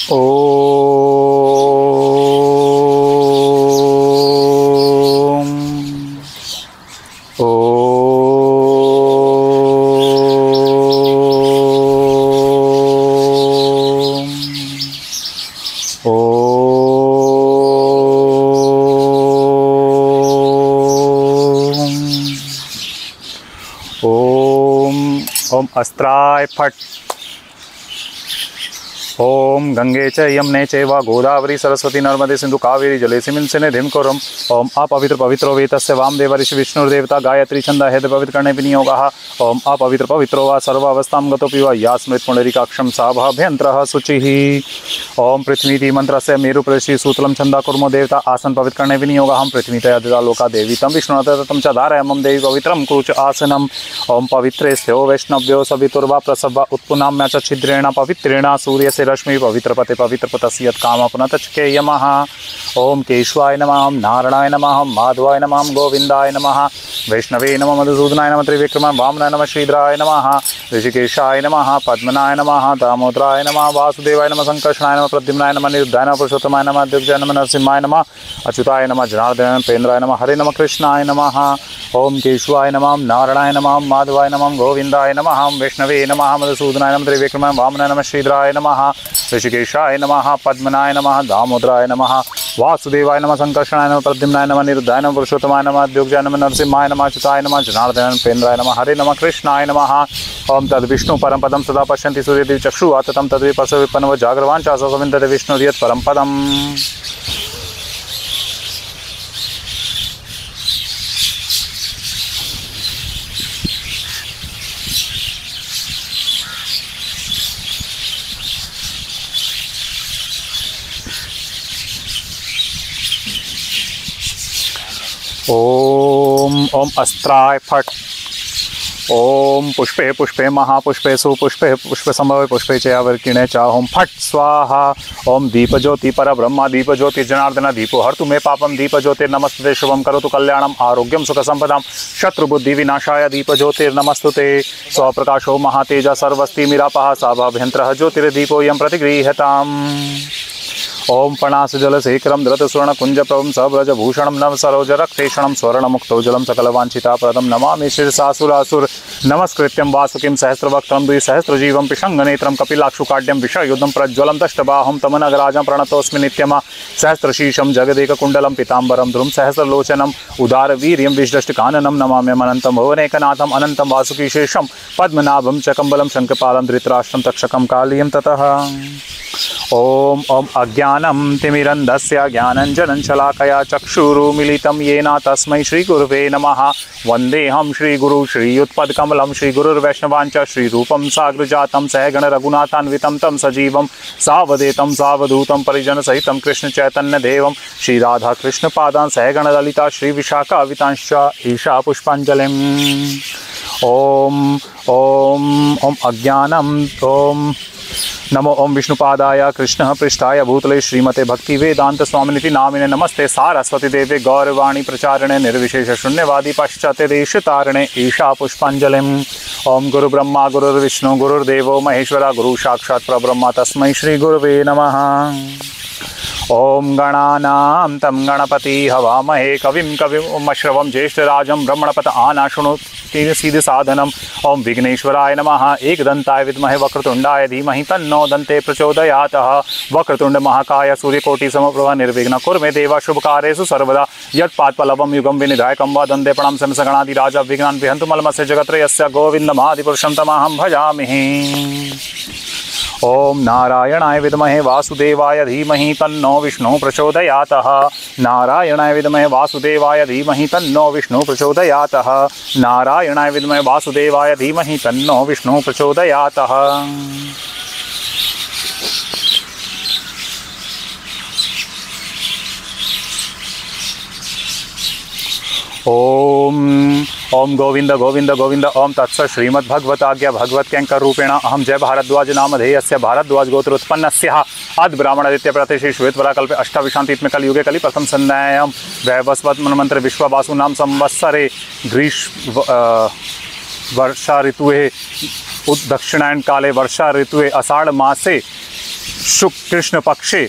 ओम ओम अस्त्राय फट। ओम गंगे च यमुने चैव गोदावरी सरस्वती नर्मदे सिंधु कावेरी जलेस्मिन् सन्निधिं कुरुम। ओम अपवित्र पवित्रो वेतस्य वामदेव ऋषि विष्णुर्देवता गायत्री छंद हेद पवित्र करणे विनियोगः। ओम अपवित्र पवित्रो वा सर्वावस्थां गतोऽपि वा या स्मृत पुंडरीकाक्षं साभाभ्यन्तरः शुचिः। ओम पृथ्वीति मंत्रस्य मेरु प्रदेशि सूतलं छंदा कुर्मो देवता आसन पवित्र करणे विनियोगः। पृथ्वीतया ददा लोका देवी तं विष्णुनाथं च धारयामं देवी पवित्रं कुरुच आसनम्। ओम पवित्रे स्थो वैष्णव्यो सवितुर्वा प्रसवा उत्पुनाम्या च छिद्रेण पवित्रेण सूर्यस्य रश्मि पवित्रपते पवित्रपतस्य कामपुनतचकेयमः। ओम केशवाय नमः, नारायणाय नमः, माधवाय नमः, गोविंदाय नमः, वैष्णवे नमः, मधुसूदनाय नमः, त्रिविक्रमाय वामनाय नमः, श्रीधराय नमः, ऋषिकेशाय नमः, पद्मनाय नमः, दामोदराय नमः, वासुदेवाय नमः, संकर्षणाय नमः, प्रद्युम्नाय नमः, निरुद्धाय नमः, पुरुषोत्तमाय नमः, दिव्याय नमः, नरसिंहाय नमः, अच्युताय नमः, जनार्दनाय नमः, पेन्द्राय नमः, हरे नमः, कृष्णाय नमः। ओम केशवाय नमः, नारायणाय नमः, माधवाय नमः, गोविंदाय नमः, वैष्णवे नमः, मधुसूदनाय नमः, त्रिविक्रमाय वामनाय नमः, श्रीधराय नमः, ऋषिकेशाय नमः, पद्मनाय नमः, दामोदराय नमः, वासुदेवाय नमः, संकर्षणाय नमः, प्रद्युम्नाय नमः, निरुद्धाय नमः, पुरुषोत्तमाय नमः, दिव्याय नमः, नरसिंहाय नमः, अच्युताय नमः, जनार्दनाय नमः, पेन्द्राय नमः, हरे नमः, कृष्णाय नमः। ओम तद विष्णु परम पदम सदा पश्यन्ति सूर्यदेव चक्षुः ततं तद्विपश्यविपन्नव जागरवान् च सविन्दते विष्णुर्यत् परम पदम्। ओम अस्त्राय फट। ओम पुष्पे पुष्पे महापुष्पे सुपुष्पे पुष्प संभवे पुष्पे चयावर्किणे चाहुम फट स्वाहा। ओम दीप ज्योति पर ब्रह्मा दीप ज्योति जनार्दन दीपो हर्तु मे पापम दीप ज्योतिर्नमस्तुते शुभम करोतु कल्याणम आरोग्यम सुख संपदाम शत्रु बुद्धि विनाशाय दीप ज्योतिर्नमस्तुते। स्वप्रकाशो महातेजा सर्वस्ति मीरापः साभाभ्यन्तरः ज्योतिर्दीपोऽयं प्रतिगृह्यताम्। ओम पणास जल शेखरम धृत स्वर्ण कुंज प्रभम सब्रज भूषणम नव सरोज रक्तेषणम स्वर्ण मुक्तो जलम सकल वांछिता प्रदम नमामि शीर्षासुरासुर नमस्कृत्यम वासुकिं सहस्रवक्त्रम द्विसहस्रजीवम पिशंगनेत्रम कपिलाक्षुकाड्यम विषयुद्धम प्रज्वलम दष्टबाहुम तमनगराजं प्रणतोऽस्मि नित्यम सहस्रशीर्षम जगदेककुंडलम पीतांबरम ध्रुम सहस्रलोचनम उदार वीर्यम विष्टकाननम नमाम्यहम् अनंतम भुवनेकनाथम अनंतम वासुकीशेषम पद्मनाभम च कम्बलम शंखपालम धृतराष्ट्रम तक्षकम कालियम ततः। ओम ओम अज्ञानं तिमिरन्धस्य ज्ञानञ्जनं शलाकया चक्षुरुमिलितं येन तस्मै श्रीगुरुवे नमः। वन्देऽहं श्रीगुरु श्रीयुत्पदकमलं श्रीगुरुर्वैष्णवाञ्च श्रीरूपं साग्रजातं सहगण रघुनाथान्वितं तं सजीवं सावधेतं सावधूतं परिजनसहितं कृष्णचैतन्यदेवं श्रीराधाकृष्णपादान् सहगण ललिता श्रीविशाखावितांश्च ईशा पुष्पाञ्जलिम्। ओम ओम ओम अज्ञानं ओम नमो ओम विष्णुपादाय कृष्ण पृष्ठाय भूतले श्रीमते भक्ति वेदांत स्वामिनिति नामिने नमस्ते सारस्वती देवे गौरवाणी प्रचारणे निर्विशेष शून्यवादी पाश्चात्य देश तारणे ईशा पुष्पांजलिम्। ओम गुरु ब्रह्मा गुरुर्विष्णु गुरुर्देवो महेश्वरा गुरु साक्षात् परब्रह्म तस्मै श्री गुरुवे नमः। ओम गणानां तं गणपति हवामहे कविं कविमश्रवं ज्येष्ठराजं ब्रह्मणपत आनाशृणोति सिद्धिसाधनम्। ओम विघ्नेश्वराय नमः। एकदन्ताय विद्महे वक्रतुण्डाय धीमहि तन्नो दन्ते प्रचोदयात्। वक्रतुण्ड महाकाय सूर्यकोटि समप्रभ निर्विघ्न कुरु मे देव शुभकार्येषु सर्वदा। यत्पादपल्लवं युगं विनिधायकं वा वन्दे प्रणाम समसगणाधिराज विघ्नान् विहन्तु मलमस्य जगत्रयस्य गोविन्दमादिपुरुषं तमहं भजामि। ओम नारायणाय विद्महे वासुदेवाय धीमहि तन्नो विष्णु प्रचोदयात्। नारायणाय विद्महे वासुदेवाय धीमहि तन्नो विष्णु प्रचोदयात्। नारायणाय विद्महे वासुदेवाय धीमहि तन्नो विष्णु प्रचोदयात्। ओम ओम गोविंद गोविंद गोविंद ओम तत्सत् श्रीमद्भगवताज्ञा भगवत कैंकर रूपेण अहम जय भारद्वाज नामधेयस्य भारद्वाज गोत्रोत्पन्नस्य आदि ब्राह्मणादित्य प्रतिशि श्वेतवराकल्पे अष्टाविशांतित्मे कलियुगे कलि प्रथम संध्यायां वैवस्वत मनमंत्र विश्वावासु नाम संवत्सरे ग्रीष्म वर्षा ऋतुए दक्षिणायन काले वर्षा ऋतुए आषाढ़ मासे शुक्ल कृष्ण पक्षे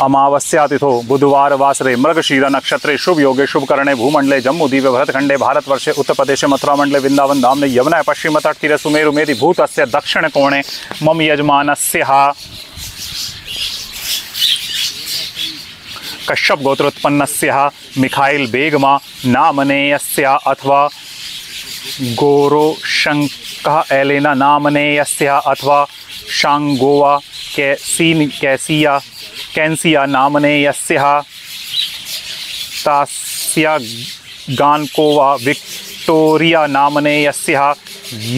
अमावस्या तिथो बुधवार वासरे मृगशीरा नक्षत्रे शुभ योगे शुभ करणे भूमंडले जम्मूद्वीपे भरतखंडे भारतवर्षे उत्तर प्रदेशे मथुरा मंडले वृंदावन धामने यमुनाय पश्चिम तटतीरे सुमेरु मेधि भूतस्य दक्षिण कोणे मम यजमानस्य कश्यप गोत्रोत्पन्नस्य मिखाइल बेगमा नामनेयस्य अथवा गोरोशंकः एलेना नामनेयस्य अथवा शांगोवा कैंसिया नामनेयस्य तास्या गानकोवा विक्टोरिया नामनेयस्य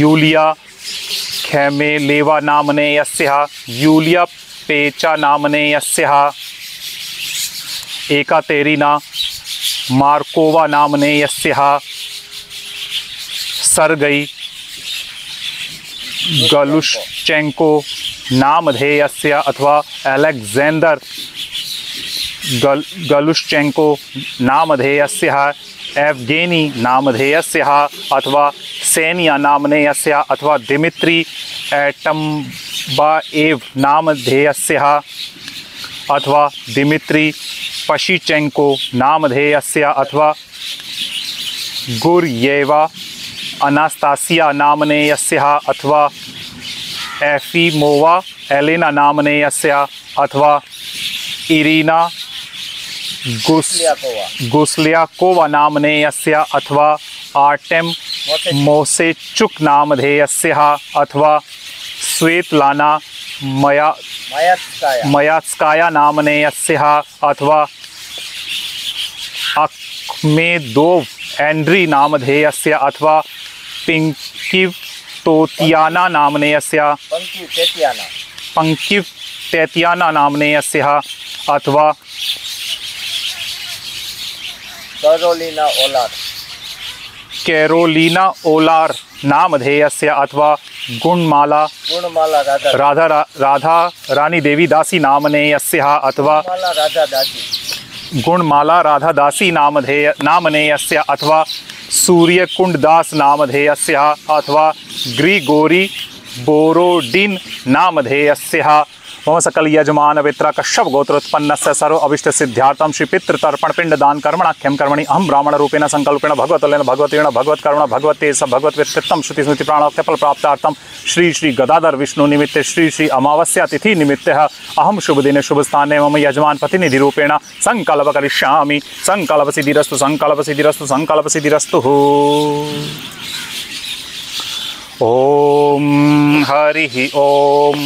यूलिया खेमेलेवा नामनेयस्य यूलिया पेचा नामनेयस्य एकातेरिना मार्कोवा नामनेयस्य सर्गई गलुश्चेंको नामधेयस्य अथवा अलेक्जेंडर गलुश्चेंको नामधेयस्य एवगेनी नामधेयस्य अथवा सेनिया नामनेयस्य अथवा दिमित्री एटम्बाएव नामधेयस्य अथवा दिमित्री पशिचेंको नामधेयस्य अथवा गुर्येवा अनास्तासिया नामनेयस्य अथवा एफिमोवा एलेना नामनेयस्य अथवा इरीना गुस्लियाकोवा नामनेयस्य अथवा आर्टेम मोसेचुक नामधेयस्य अथवा स्वेतलाना मयात्स्काया नामनेयस्य अथवा अख्मेदोव एंड्री नामधेयस्य अथवा पिंकिव तोतियाना नामनेयस्य पंकिव तैतियाना नामनेयस्य अथवा कैरोलिना ओलार नामधेयस्य अथवा गुणमाला राधा रानी देवी दासी नामनेयस्य अथवा गुणमाला राधा दासी नामनेयस्य अथवा सूर्यकुंडदास नामधेयस्य अथवा ग्रिगोरी बोरोडिन नामधेयस्य मम सकल यजमान वित्रा कश्यप गोत्रोत्पन्नस्य सर्व अभिष्ट सिद्ध्यार्थम श्री पितृतर्पण पिंड दान कर्मणाख्यम कर्मणि अहम ब्राह्मण रूपेण संकल्पेन भगवतलेन भगवतेन भगवत करुणा भगवते स भगवत वित्तम श्रुति स्मृति प्राणोक्त्य फल प्राप्तार्थम श्री श्री गदाधर विष्णु निमित्ते श्री श्री अमावस्या तिथि निमित्ते अहम शुभ दिने शुभ स्थाने मम यजमान प्रतिनिधि रूपेण संकल्प करिष्यामि। संकल्प सिद्धिरस्तु संकल्प सिद्धिरस्तु संकल्प सिद्धिरस्तु। ओम हरि ओम।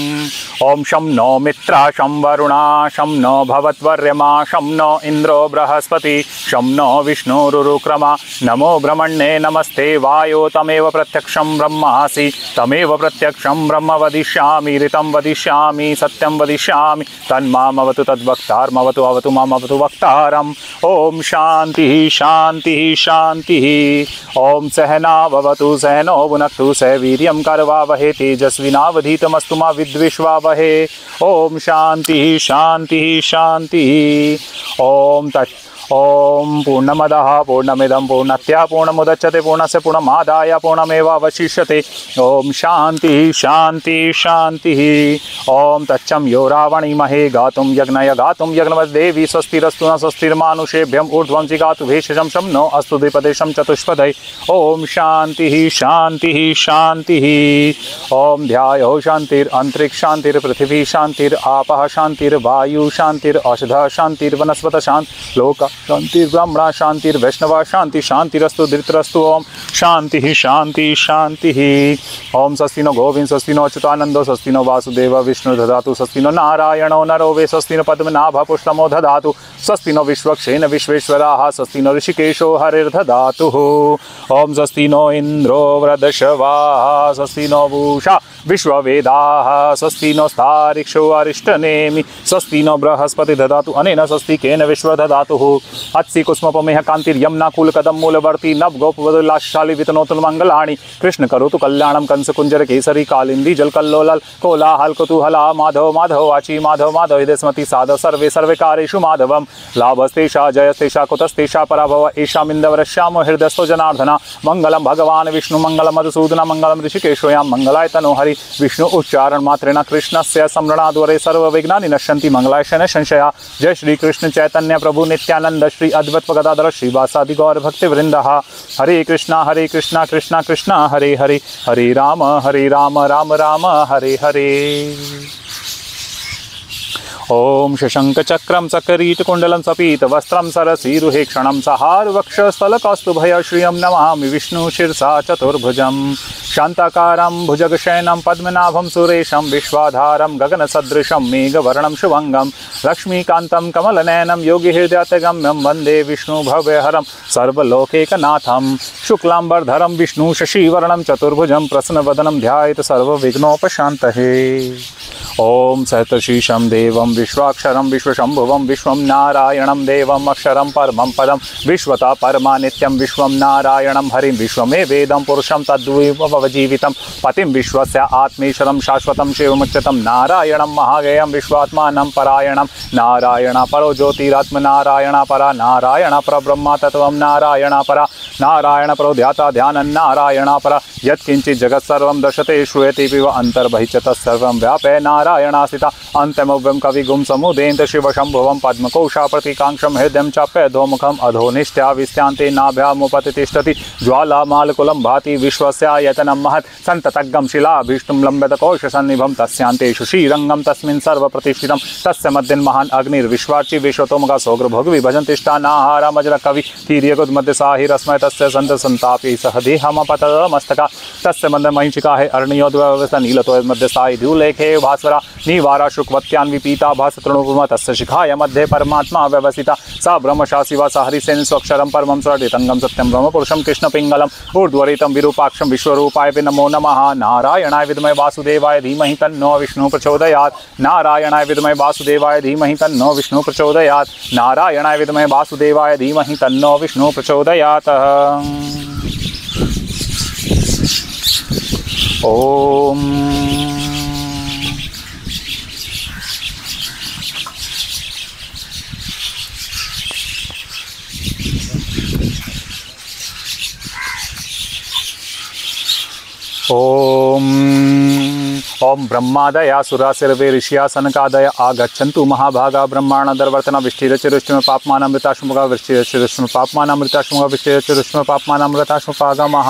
ओम शं नो मित्रा शं वरुणा शं नो भवत्वर्यमा शं नो इंद्रो बृहस्पति शं नो विष्णुरुक्रमा नमो ब्रह्मण्ये नमस्ते वायो तमेव प्रत्यक्षं ब्रह्मासि तमेव प्रत्यक्षं ब्रह्म वदिष्यामि ऋतं वदिष्यामि सत्यं वदिष्यामि तन्मामवतु तद्वक्तारमवतु अवतु मामवतु वक्तारम्। ओम शांति शांति शांति। ओम सहनाववतु सहनो भुनक्तु सह वीर्यं करवावहे तेजस्विनावधीतमस्तु मा विद्विषावहे। ओम शांति शांति शांति। ओम तत् ओम पूर्णमदः पूर्णमिदं पूर्णस्य पूर्णमुदच्यते पूर्णस्य पूर्णमादाय पूर्णमेवावशिष्यते। ओम शांति शांति शांति। ओम तच्चं यो रावणीमहे गातुं यज्ञय गातुं यज्ञवद्देवी स्वस्तिरस्तु न स्वस्तिर्मानुषेभ्यं ऊर्ध्वं जिगातु भेषजं शं नो अस्तु द्विपदेशं चतुष्पदे। ओम शांति शांति शांति। ओम ध्यायो शांतिरंतरिक्ष शांतिर्पृथिवी शांतिरापः शांतिर्वायु शांतिरौषधः शांतिर्वनस्पत शांति लोक शांतिर्ब्रह्मणा शांतिर्वैष्णवा शांति शांतिरस्तु धृतरस्तु। ओम शांति शांति शांति। ओम स्वस्ति नो गोविंद स्वस्ति नो अच्युतानंदो स्वस्ति नो वासुदेव विष्णु ददातु स्वस्ति नो नारायणो नरो वे स्वस्ति नो पद्मनाभ पुष्पमो ददातु स्वस्ति नो विश्वक्षेण विश्वेश्वराः स्वस्ति नो ऋषिकेशो हरिर्दधातु। ओम स्वस्ति नो इंद्रो वृद्धश्रवाः स्वस्ति नो पूषा विश्ववेदाः स्वस्ति नो स्तारिक्षो अरिष्टनेमि स्वस्ति नो बृहस्पति ददातु अनेन स्वस्तिकेन विश्व ददातु। अत्सी कुसुमोपमेह कांतिर्यमुना कूलकदम मूलवर्ती नव गोपवधुलाशाली वितनोतुल मंगलाणि कृष्ण करोतु कल्याणम कंस कुंजर केसरी कालिंदी जल कल्लोल कोलाहल कुतूहला माधव माधव वाची माधव माधव हृदय स्मृति साधव सर्वे सर्वे कारेषु माधवम लाभस्तेषा जयस्तेषा कुतस्तेषा पराभव एषामिन्दवरश्याम हृदयस्थो जनार्दना मंगलम भगवान विष्णु मंगलम मधुसूदन मंगलम ऋषिकेशोयां मंगलाय तनो हरि विष्णु उच्चारण मात्रेण कृष्णस्य स्मरणाद्वरे सर्वविघ्नानि नश्यन्ति मंगलाय शयन संशया। जय श्री कृष्ण चैतन्य प्रभु नित्यानंद श्री अद्वैत गदाधर श्रीवासादि गौर भक्ति वृंदः। हरे कृष्णा कृष्णा कृष्णा हरे हरे हरे राम राम राम हरे हरे। ओम शशंक चक्रम सकरीटकुंडलं सपीत वस्त्रं सरसीरुहे क्षणं सहार वक्षस्थल कौस्तुभय श्रियं नमामि विष्णु शिरसा चतुर्भुजं शांताकारं भुजगशयनं पद्मनाभं सुरेशं विश्वाधारं गगनसदृशं मेघवर्णं शुभंगं लक्ष्मीकान्तं कमलनयनं योगिहृदयगम्यं वन्दे विष्णु भव्यहरं सर्वलोकैकनाथं शुक्लांबरधरं विष्णु शशिवर्णं चतुर्भुजं प्रसन्नवदनं ध्यायेत् सर्वविघ्नोपशान्तये। ओम सहस्रशीर्षं देवं विश्वाक्षरं विश्वशंभुवं विश्वं नारायणं देवम् अक्षरं परमं पदं विश्वता परमा नित्यं विश्वं नारायणं हरिं विश्वमेवेदं पुरुषं तद्विभवजीवितं पतिं विश्वस्य आत्मेश्वरं शाश्वतं शिवमुच्यतं नारायणं महागेयं विश्वात्मानं परायणं नारायण परो ज्योतिरात्मनारायण परा नारायण परब्रह्म तत्त्वं नारायण परा नारायण परो ध्याता ध्यानं नारायण परा यत्किंचित् जगत्सर्वं दर्शते श्रूयते पिब अन्तर्बहिश्च तत्सर्वं व्यापे नारायणासिता अंतमव्यं कविगुं समुदेन्द्र शिवशंभुवं पद्मकोशा प्रतीकांक्षं हृदयं चाप्यधोमुखम् अधोनिष्ठ्या विस्त्यान्ते नाभ्यामुपतिष्ठति ज्वालामालकुलं भाति विश्वस्यायतनं महत् सन्ततग्गं शिलाभीष्टं लम्बितकोशसन्निभं तस्यान्तेषु श्रीरङ्गं तस्मिन् सर्वप्रतिष्ठितं तस्य मध्यन्महान् अग्निर्विश्वार्चि विश्वतोमुखा सौग्रभोगि भजन्तिष्ठानाहारमजरकवि तीर्यकुद्मध्यसाहिरस्मै तस्य सन्तसन्तापि सह देहमपतमस्तका तस्य मन्दमहिषिका है अरण्योद्व्यवस्था नीलतो मध्यस्थायि द्युलेखे भास्वरा निवारा शुक्वत्यान्वी पीता भासतृणुपुमा तस्य शिखाय मध्ये परमात्मा व्यवसिता सा ब्रह्मशा शिवा सा हरिसेन स्वक्षरं परमं स्वरितंगं सत्यं ब्रह्मपुरुषं कृष्णपिङ्गलम् ऊर्ध्वरितं विरूपाक्षं विश्वरूपाय नमो नमः। नारायणाय विद्महे वासुदेवाय धीमहि तन्नो विष्णु प्रचोदयात् नारायणाय विद्महे वासुदेवाय धीमहि तन्नो विष्णु प्रचोदयात् नारायणाय विद्महे वासुदेवाय धीमहि तन्नो विष्णु प्रचोदयात्। ओम ओम ब्रह्मादया सुरासिर्वे ऋषिया सनकादय आगच्छन्तु महाभागा ब्रह्माणदर्वर्तन विष्टिरचिरुष्टिम पापमानमृताश्मुगा विष्टिरचिरुष्टिम पापमानमृताश्मुगा विष्टिरचिरुष्टिम पापमानमृताश्मुपागमः।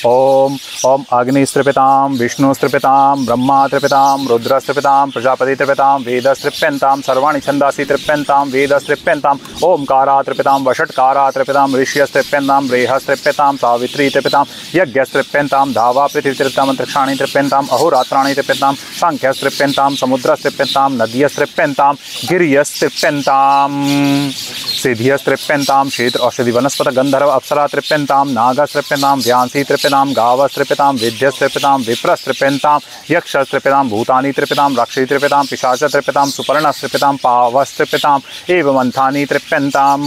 ओम अग्निस्त्रिपितां विष्णुस्त्रिपितां ब्रह्मात्रिपितां रुद्रस्त्रिपितां प्रजापतित्रिपितां वेदस्त्रिप्यन्तां सर्वाणि छन्दांसि त्रिप्यन्तां वेदस्त्रिप्यन्तां ओंकारात्रिपितां वषट्कारात्रिपितां ऋष्यस्त्रिप्यन्तां रेहस्त्रिप्यतां सावित्री त्रिपितां यज्ञस्त्रिप्यन्तां धावा पृथिवीत्रिप्यन्तां अंतरिक्षाणि त्रिप्यन्तां अहोरात्राणि त्रिप्यन्तां सांख्यस्त्रिप्यन्तां समुद्रस्त्रिप्यन्तां नद्यस्त्रिप्यन्तां गिर्यस्त्रिप्यन्तां सिद्धियस्त्रिप्यन्तां क्षेत्र औषधि वनस्पत गंधर्व अप्सरा त्रिप्यन्तां नागस्त्रिप्यन्तां व्यांसी त्रिप्यन्तां गावस्त्रिप्यन्तां विद्यस्त्रिप्यन्तां विप्रस्त्रिप्यन्तां यक्षस्त्रिप्यन्तां भूतानि त्रिप्यन्तां राक्षसी त्रिप्यन्तां पिशाचत्रिप्यन्तां सुपर्णस्त्रिप्यन्तां पावस्त्रिप्यन्तां एवं मंथानि त्रिप्यन्तां।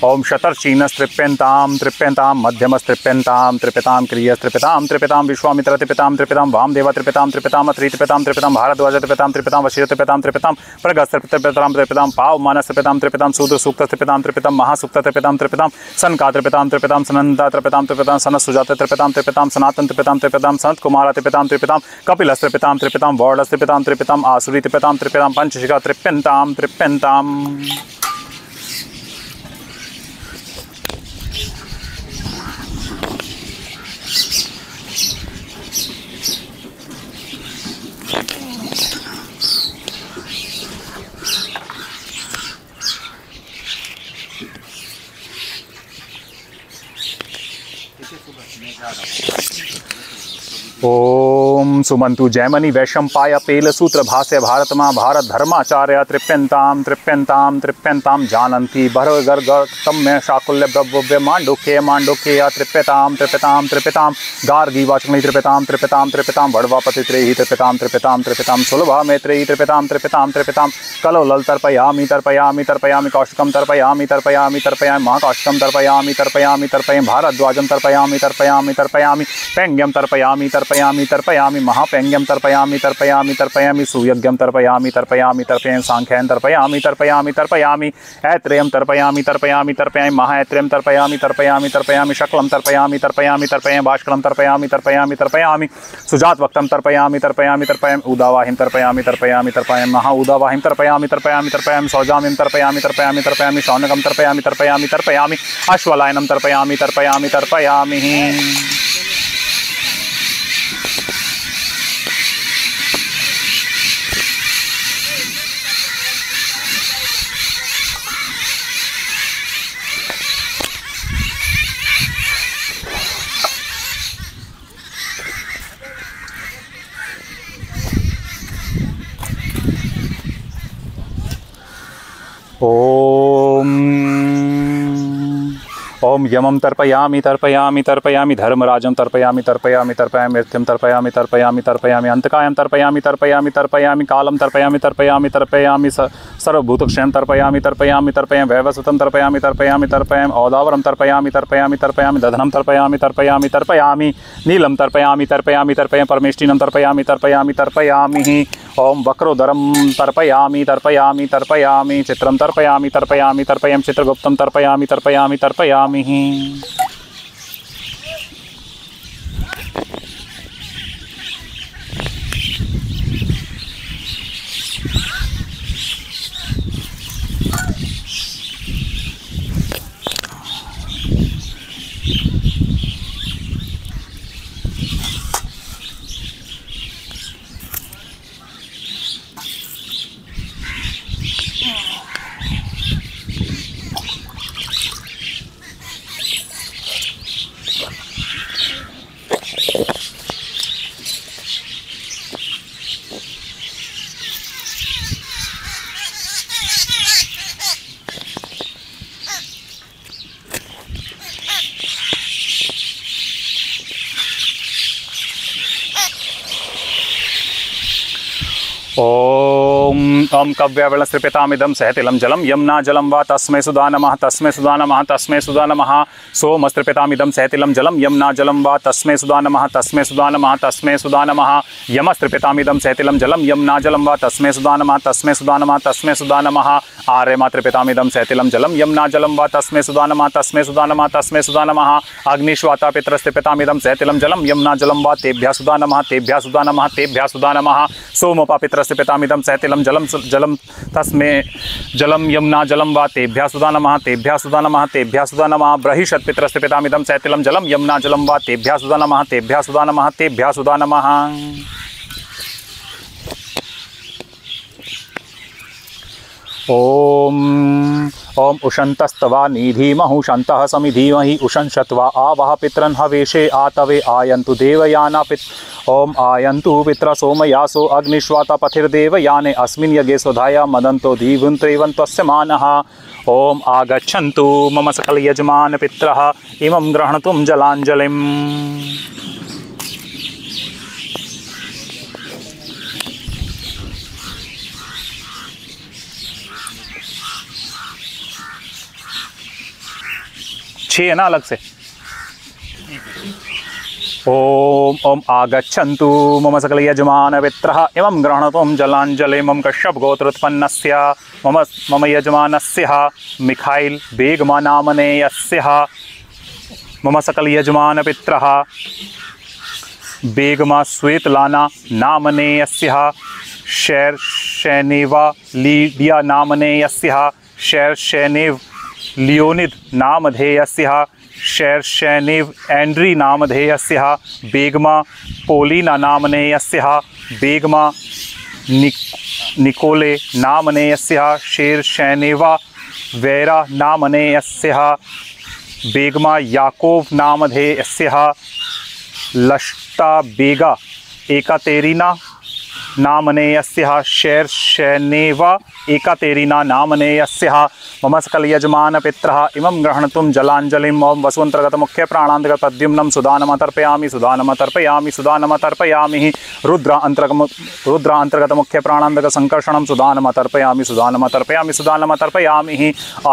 ओम शतर्षीनस्त्रिप्यन्तां त्रिप्यन्तां मध्यमस्त्रिप्यन्तां त्रिप्यतां क्रियस्त्रिप्यतां त्रिप्यतां विश्वामित्रत्रिप्यतां त्रिप्यतां वामदेवत्रिप्यतां त्रिप्यतां अत्रित्रिप्यतां त्रिप्यतां भारद्वाजत्रिप्यतां त्रिप्यतां वशीरत्रिप्यतां त्रिप्यतां प्रगस्त्रिप्यतां त्रिप्यतां पावमानस्त्रिप्यतां त्रिप्यतां शूद्रसूक्तस्त्रिप्यतां त्रिप्यतां महासूक्तत्रिप्यतां त्रिप्यतां सनकात्रिप्यतां त्रिप्यतां सनन्दात्रिप्यतां त्रिप्यतां सनत्सुजातत्रिप्यतां त्रिप्यतां सनातनत्रिप्यतां त्रिप्यतां सनत्कुमारत्रिप्यतां त्रिप्यतां कपिलस्त्रिप्यतां त्रिप्यतां वौडस्त्रिप्यतां त्रिप्यतां आसुरीत्रिप्यतां त्रिप्यतां पंचशिखा त्रिप्यन्तां त्रिप्यन्तां। ओम सुमंतु जयमणि वैशंपाय पेलसूत्र भाष्य भारत महाभारत धर्माचार्य तृप्यंताम तृप्यंताम तृप्यंताम जानन्ति भर्गर्गतम में शाकुल्य ब्रह्मव्य मांडुक्य मांडुक्य तृप्यताम तृप्यताम तृप्यताम गार्गी वाचकमि तृप्यताम तृप्यताम तृप्यताम वडवापति त्रेहि तृप्यताम तृप्यताम तृप्यताम सुलभा मैत्रेयी तृप्यताम तृप्यताम तृप्यताम कलोलल तर्पयामि तर्पयामि तर्पयामि कौशिकम तर्पयामि तर्पयामि तर्पयामि महाकौशिकम तर्पयामि तर्पयामि तर्पयामि भारद्वाजम तर्पयामि तर्पयामि तर्पयामि पैंग्यम तर्पयामि तर्पयामि तर्पयामि महापैंग्यम तर्पयामि तर्पयामि तर्पयामि सुयज्ञम तर्पयामि तर्पयामि तर्पयामि सांख्यं तर्पयामि तर्पयामि तर्पयामि ऐत्रेयं तर्पयामि तर्पयामि तर्पयामि महाऐत्रेयं तर्पयामि तर्पयामि तर्पयामि शकलं तर्पयामि तर्पयामि तर्पयामि भास्करं तर्पयामि तर्पयामि तर्पयामि सुजातवक्तं तर्पयामि तर्पयामि तर्पयामि उदावाहिं तर्पयामि तर्पयामि तर्पयामि महा उदावाहिं तर्पयामि तर्पयामि तर्पयामि सौजामिं तर्पयामि तर्पयामि तर्पयामि शौनकं तर्पयामि तर्पयामि तर्पयामि अश्वलायनं तर्पयामि तर्पयामि तर्पयामि ओम यमं तर्पयामि तर्पयामि तर्पयामि धर्मराजं तर्पयामि तर्पयामि तर्पयामि मृत्युं तर्पयामि तर्पयामि तर्पयामि अंतकायं तर्पयामि तर्पयामि तर्पयामि कालं तर्पयामि तर्पयामि तर्पयामि सर्वभूतक्षयं तर्पयामि तर्पयामि तर्पयामि वैवस्वतं तर्पयामि तर्पयामि तर्पयामि औदावरं तर्पयामि तर्पयामि तर्पयामि दधनं तर्पयामि तर्पयामि तर्पयामि नीलं तर्पयामि तर्पयामि तर्पयामि परमेष्टिनं तर्पयामि तर्पयामि तर्पयामि ओम वक्रोदरं तर्पयामि तर्पयामि तर्पयामि चित्रं तर्पयामि तर्पयामि तर्पयामि चित्रगुप्तं तर्पयामि तर्पयामि तर्पयामि ओम कव्यवलस्त्रिपितामिदं सहतिलं जलं यमुना जलं वा तस्मै सुधा नमः तस्मै सुधा नमः तस्मै सुधा नमः सोमस्त्रिपितामिदं सहतिलं जलं यमुना जलं वा तस्मै सुधा नमः तस्मै सुधा नमः तस्मै सुधा नमः यमस्त्रिपितामिदं सहतिलं जलं यमुना जलं वा तस्मै सुधा नमः तस्मै सुधा नमः तस्मै सुधा नमः आर्यमात्रिपितामिदं सहतिलं जलं यमुना जलं वा तस्मै सुधा नमः तस्मै सुधा नमः तस्मै सुधा नमः अग्निश्वाता पितरस्त्रिपितामिदं सहतिलं जलं यमुना जलं वा तेभ्यः सुधा नमः तेभ्यः सुधा नमः तेभ्यः सुधा नमः सोमोपापितरस्य पितामिदं सहतिलं जलं जलं तस्मै जलं यमुना जलं वा तेभ्यः सुधा नमः तेभ्यः सुधा नमः तेभ्यः सुधा नमः बृहिषत्पितरस्य पितामिदं सहतिलं जलं यमुना जलं वा तेभ्यः सुधा नमः तेभ्यः सुधा नमः तेभ्यः सुधा नमः ओम उशंतस्तवा निधीमहु शंतः समिधीमहि उशंशत्वा आवह पितरन् हवेशे आतवे आयन्तु देवयाना ओम आयन्तु पितर सोमयासो अग्निश्वाता पथिर्देवयाने अस्मिन् यज्ञे स्वधाया मदन्तो दीवन्त्वस्य मानः ओम आगच्छन्तु मम सकल यजमान पितरः इमं गृह्णतुं जलाञ्जलिम् छः है ना अलग से। ओम ओम आगच्छन्तु मम सकल यजमान पितरः इमं गृह्णतुं जलाञ्जलिं मम कश्यप गोत्रोत्पन्नस्य मम यजमानस्य मिखाइल बेगमा नामनेयस्य मम सकल यजमान पितरः बेगमा श्वेतलाना नामनेयस्य शैर शैनेवा लीडिया नामनेयस्य शैर शैनेव लियोनिद नामधेयस्य शैर शैनेव एंड्री नामधेयस्य बेगमा पोलिना नामनेयस्य बेगमा निकोले नामनेयस्य शेर शैनेवा वैरा नामनेयस्य बेगमा याकोव नामधेयस्यः लष्टा बेगा एकातेरिना नामनेयस्यः शेर्शनेवा एकातेरिना नामनेयस्यः मम सकलयजमानपित्रः इमं गृह्णतुं जलाञ्जलिम् ओं वसुअन्तर्गतमुख्य प्राणान्तर्गतप्रद्युम्नं सुदानमतर्पयामि सुदानमतर्पयामि सुदानमतर्पयामि रुद्रान्तर्गतमुख्य प्राणान्तर्गतसङ्कर्षणं सुदानमतर्पयामि सुदानमतर्पयामि सुदानमतर्पयामि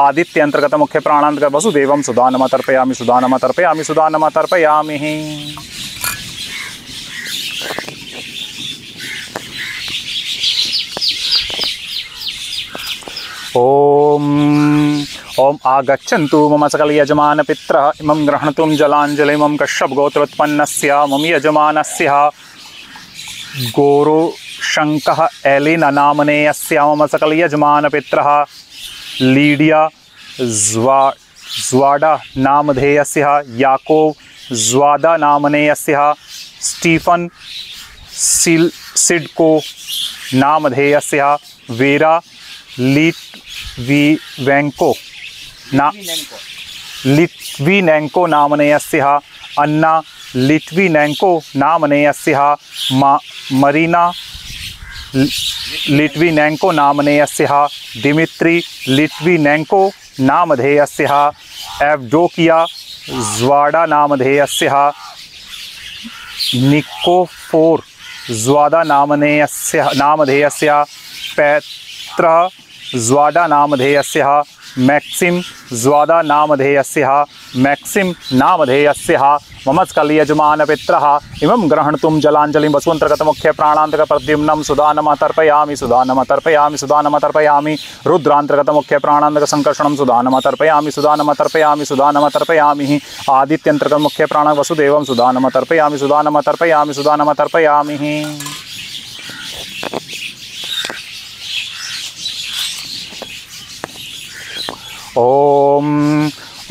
आदित्यन्तर्गतमुख्य प्राणान्तर्गत वसुदेवं सुदानमतर्पयामि सुदानमतर्पयामि सुदानमतर्पयामि। ओम ओम आगच्छन्तु मम सकलयजमानपित्रः इमं गृह्णतुं जलाञ्जलिमं कश्यपगोत्रोत्पन्नस्य मम यजमानस्य गोरोशङ्कः एलिन नामनेयस्य मम सकलयजमानपित्रः लीडिया ज्वाडा नामधेयस्य याकोव ज्वादा नामनेयस्य स्टीफन सिडको नामधेयस्य वेरा लिट्विनेंको नामनेयस्यः अन्ना लिट्विनेंको नामनेयस्यः मरीना लिट्विनेंको नामनेयस्यः दिमित्री लिट्विनेंको नामधेयस्यः एवडोकिया ज्वाडा नामधेयस्यः निकोफोर ज्वादा नामधेयस्यः पेत्र ज्वाडा नामधेयस्यः मैक्सिम ज्वादा नामधेयस्यः मैक्सिम नामधेयस्यः मम सकलयजमानपित्रः इमं गृह्णतुं जलाञ्जलिं वसुअन्तर्गतमुख्य प्राणान्तर्गतप्रद्युम्नं सुदानमतर्पयामि सुदानमतर्पयामि सुदानमतर्पयामि रुद्रान्तर्गतमुख्य प्राणान्तर्गतसङ्कर्षणं सुदानमतर्पयामि सुदानमतर्पयामि सुदानमतर्पयामि आदित्यन्तर्गतमुख्य प्राण वसुदेवं सुदानमतर्पयामि सुदानमतर्पयामि सुदानमतर्पयामि। ओम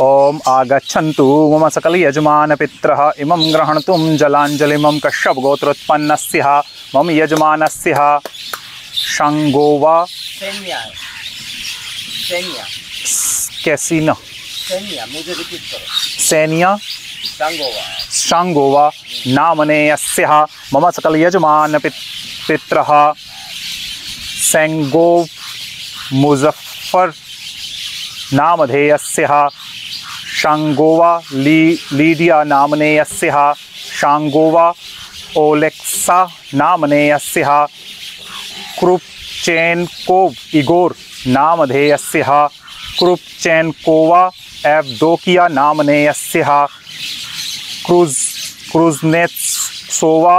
ओम आगच्छन्तु मम सकलयजमानपित्रः इमं गृह्णतुं जलाञ्जलिमं कश्यपगोत्रोत्पन्नस्य मम यजमानस्य शंगोवा कैसीना सैनिया शंगोवा नामनेयस्यः मम सकलयजमानपित्रः सेंगोव मुजफ्फर नामधेयस्यः शांगोवा लीडिया नामनेयस्यः शांगोवा ओलेक्सा नामनेयस्यः क्रुपचेन्कोव इगोर नामधेयस्यः क्रुपचेन्कोवा एवडोकिया नामनेयस्यः क्रुज़नेत्सोवा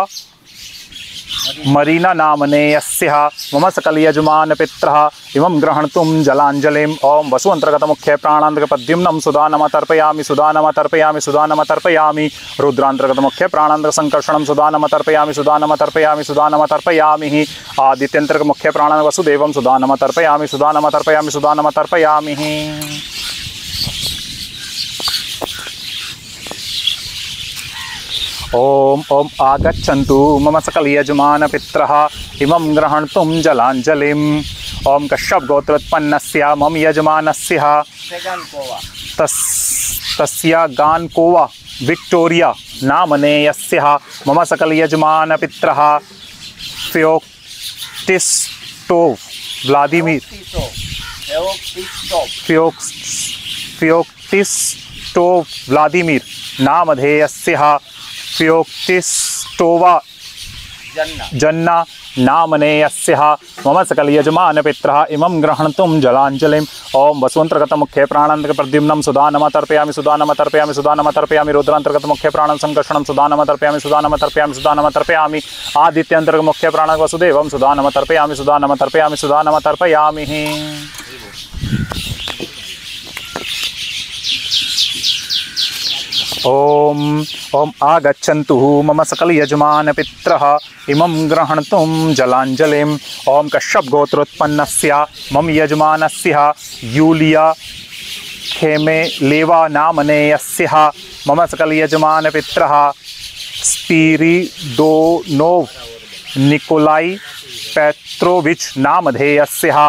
मरीना नामनेयस्यः मम सकलयजमानपित्रः इमं गृह्णतुं जलाञ्जलिम् ओं वसुअन्तर्गतमुख्य प्राणान्तर्गतप्रद्युम्नं सुदानमतर्पयामि सुदानमतर्पयामि सुदानमतर्पयामि रुद्रान्तर्गतमुख्य प्राणान्तर्गतसङ्कर्षणं सुदानमतर्पयामि सुदानमतर्पयामि सुदानमतर्पयामि आदित्यन्तर्गतमुख्य प्राणवसुदेवं सुदानमतर्पयामि सुदानमतर्पयामि सुदानमतर्पयामि। ओम ओम आगच्छन्तु मम सकलयजमानपित्रः इमं गृह्णतुं जलाञ्जलिम् ओं कश्यपगोत्रोत्पन्नस्य मम यजमानस्य तस्य गानकोवा विक्टोरिया नामनेयस्यः मम सकलयजमानपित्रः फ्योक्टिस्टोव व्लादिमीर फ्योक्टिस्टोव व्लादिमीर नामधेयस्यः फ्योक्टिस्टोवा जन्ना नामनेयस्यः मम सकलयजमानपित्रः इमं गृह्णतुं जलाञ्जलिम् ओं वसुअन्तर्गतमुख्य प्राणान्तर्गतप्रद्युम्नं सुदानमतर्पयामि सुदानमतर्पयामि सुदानमतर्पयामि रुद्रान्तर्गतमुख्य प्राणसङ्कर्षणं सुदानमतर्पयामि सुदानमतर्पयामि सुदानमतर्पयामि आदित्यन्तर्गतमुख्य प्राणवसुदेवं सुदानमतर्पयामि सुदानमतर्पयामि सुदानमतर्पयामि। ओम ओम आगच्छन्तु मम सकलयजमानपित्रः इमं गृह्णतुं जलाञ्जलिम् ओं कश्यपगोत्रोत्पन्नस्य मम यजमानस्य यूलिया खेमेलेवा नामनेयस्यः मम सकलयजमानपित्रः स्पिरिडोनोव निकोलाई पेत्रोविच नामधेयस्यः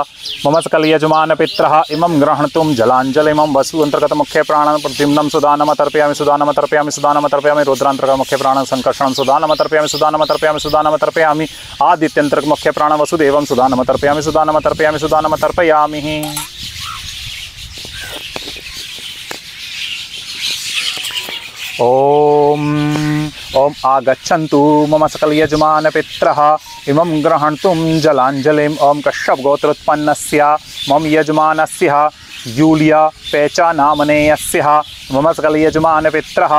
मम सकलयजमानपित्रः इमं गृह्णन्तुं जलाञ्जलिमं वसुअन्तर्गत मुख्य प्राणं प्रद्युम्नं सुदानं तर्पयामि सुदानं तर्पयामि सुदानं तर्पयामि रुद्रान्तर्गत मुख्य प्राणं संकर्षणं सुदानं तर्पयामि सुदानं तर्पयामि सुदानं तर्पयामि आदित्यन्तर्गत मुख्य प्राणं वसुदेवं सुदानं तर्पयामि सुदानं तर्पयामि सुदानं तर्पयामि। ओम ओम आगच्छन्तु मम सकलयजमानपित्रः इमं गृह्णन्तुं जलाञ्जलिम्। ओम कश्यपगोत्रोत्पन्नस्य मम यजमानस्य यूलिया पेचा नामनेयस्य मम सकलयजमानपित्रः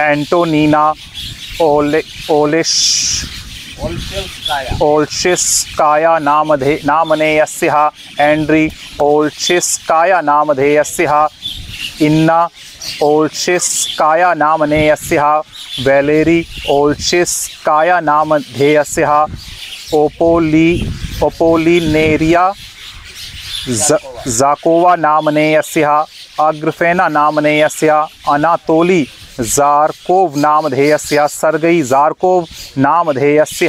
एंटोनीना ओल्शिस्काया नामनेयस्य एंड्री ओल्शिस्काया नामधेयस्य इन्ना ओल्शिस्काया नामनेयस्य वैलेरी ओल्शिस्काया नामधेयस्य ओपोलिनेरिया ज़ाकोवा नामनेयस्य अग्रफेना नामनेयस्य अनातोली ज़ारकोव नामधेयस्य सर्गई ज़ारकोव नामधेयस्य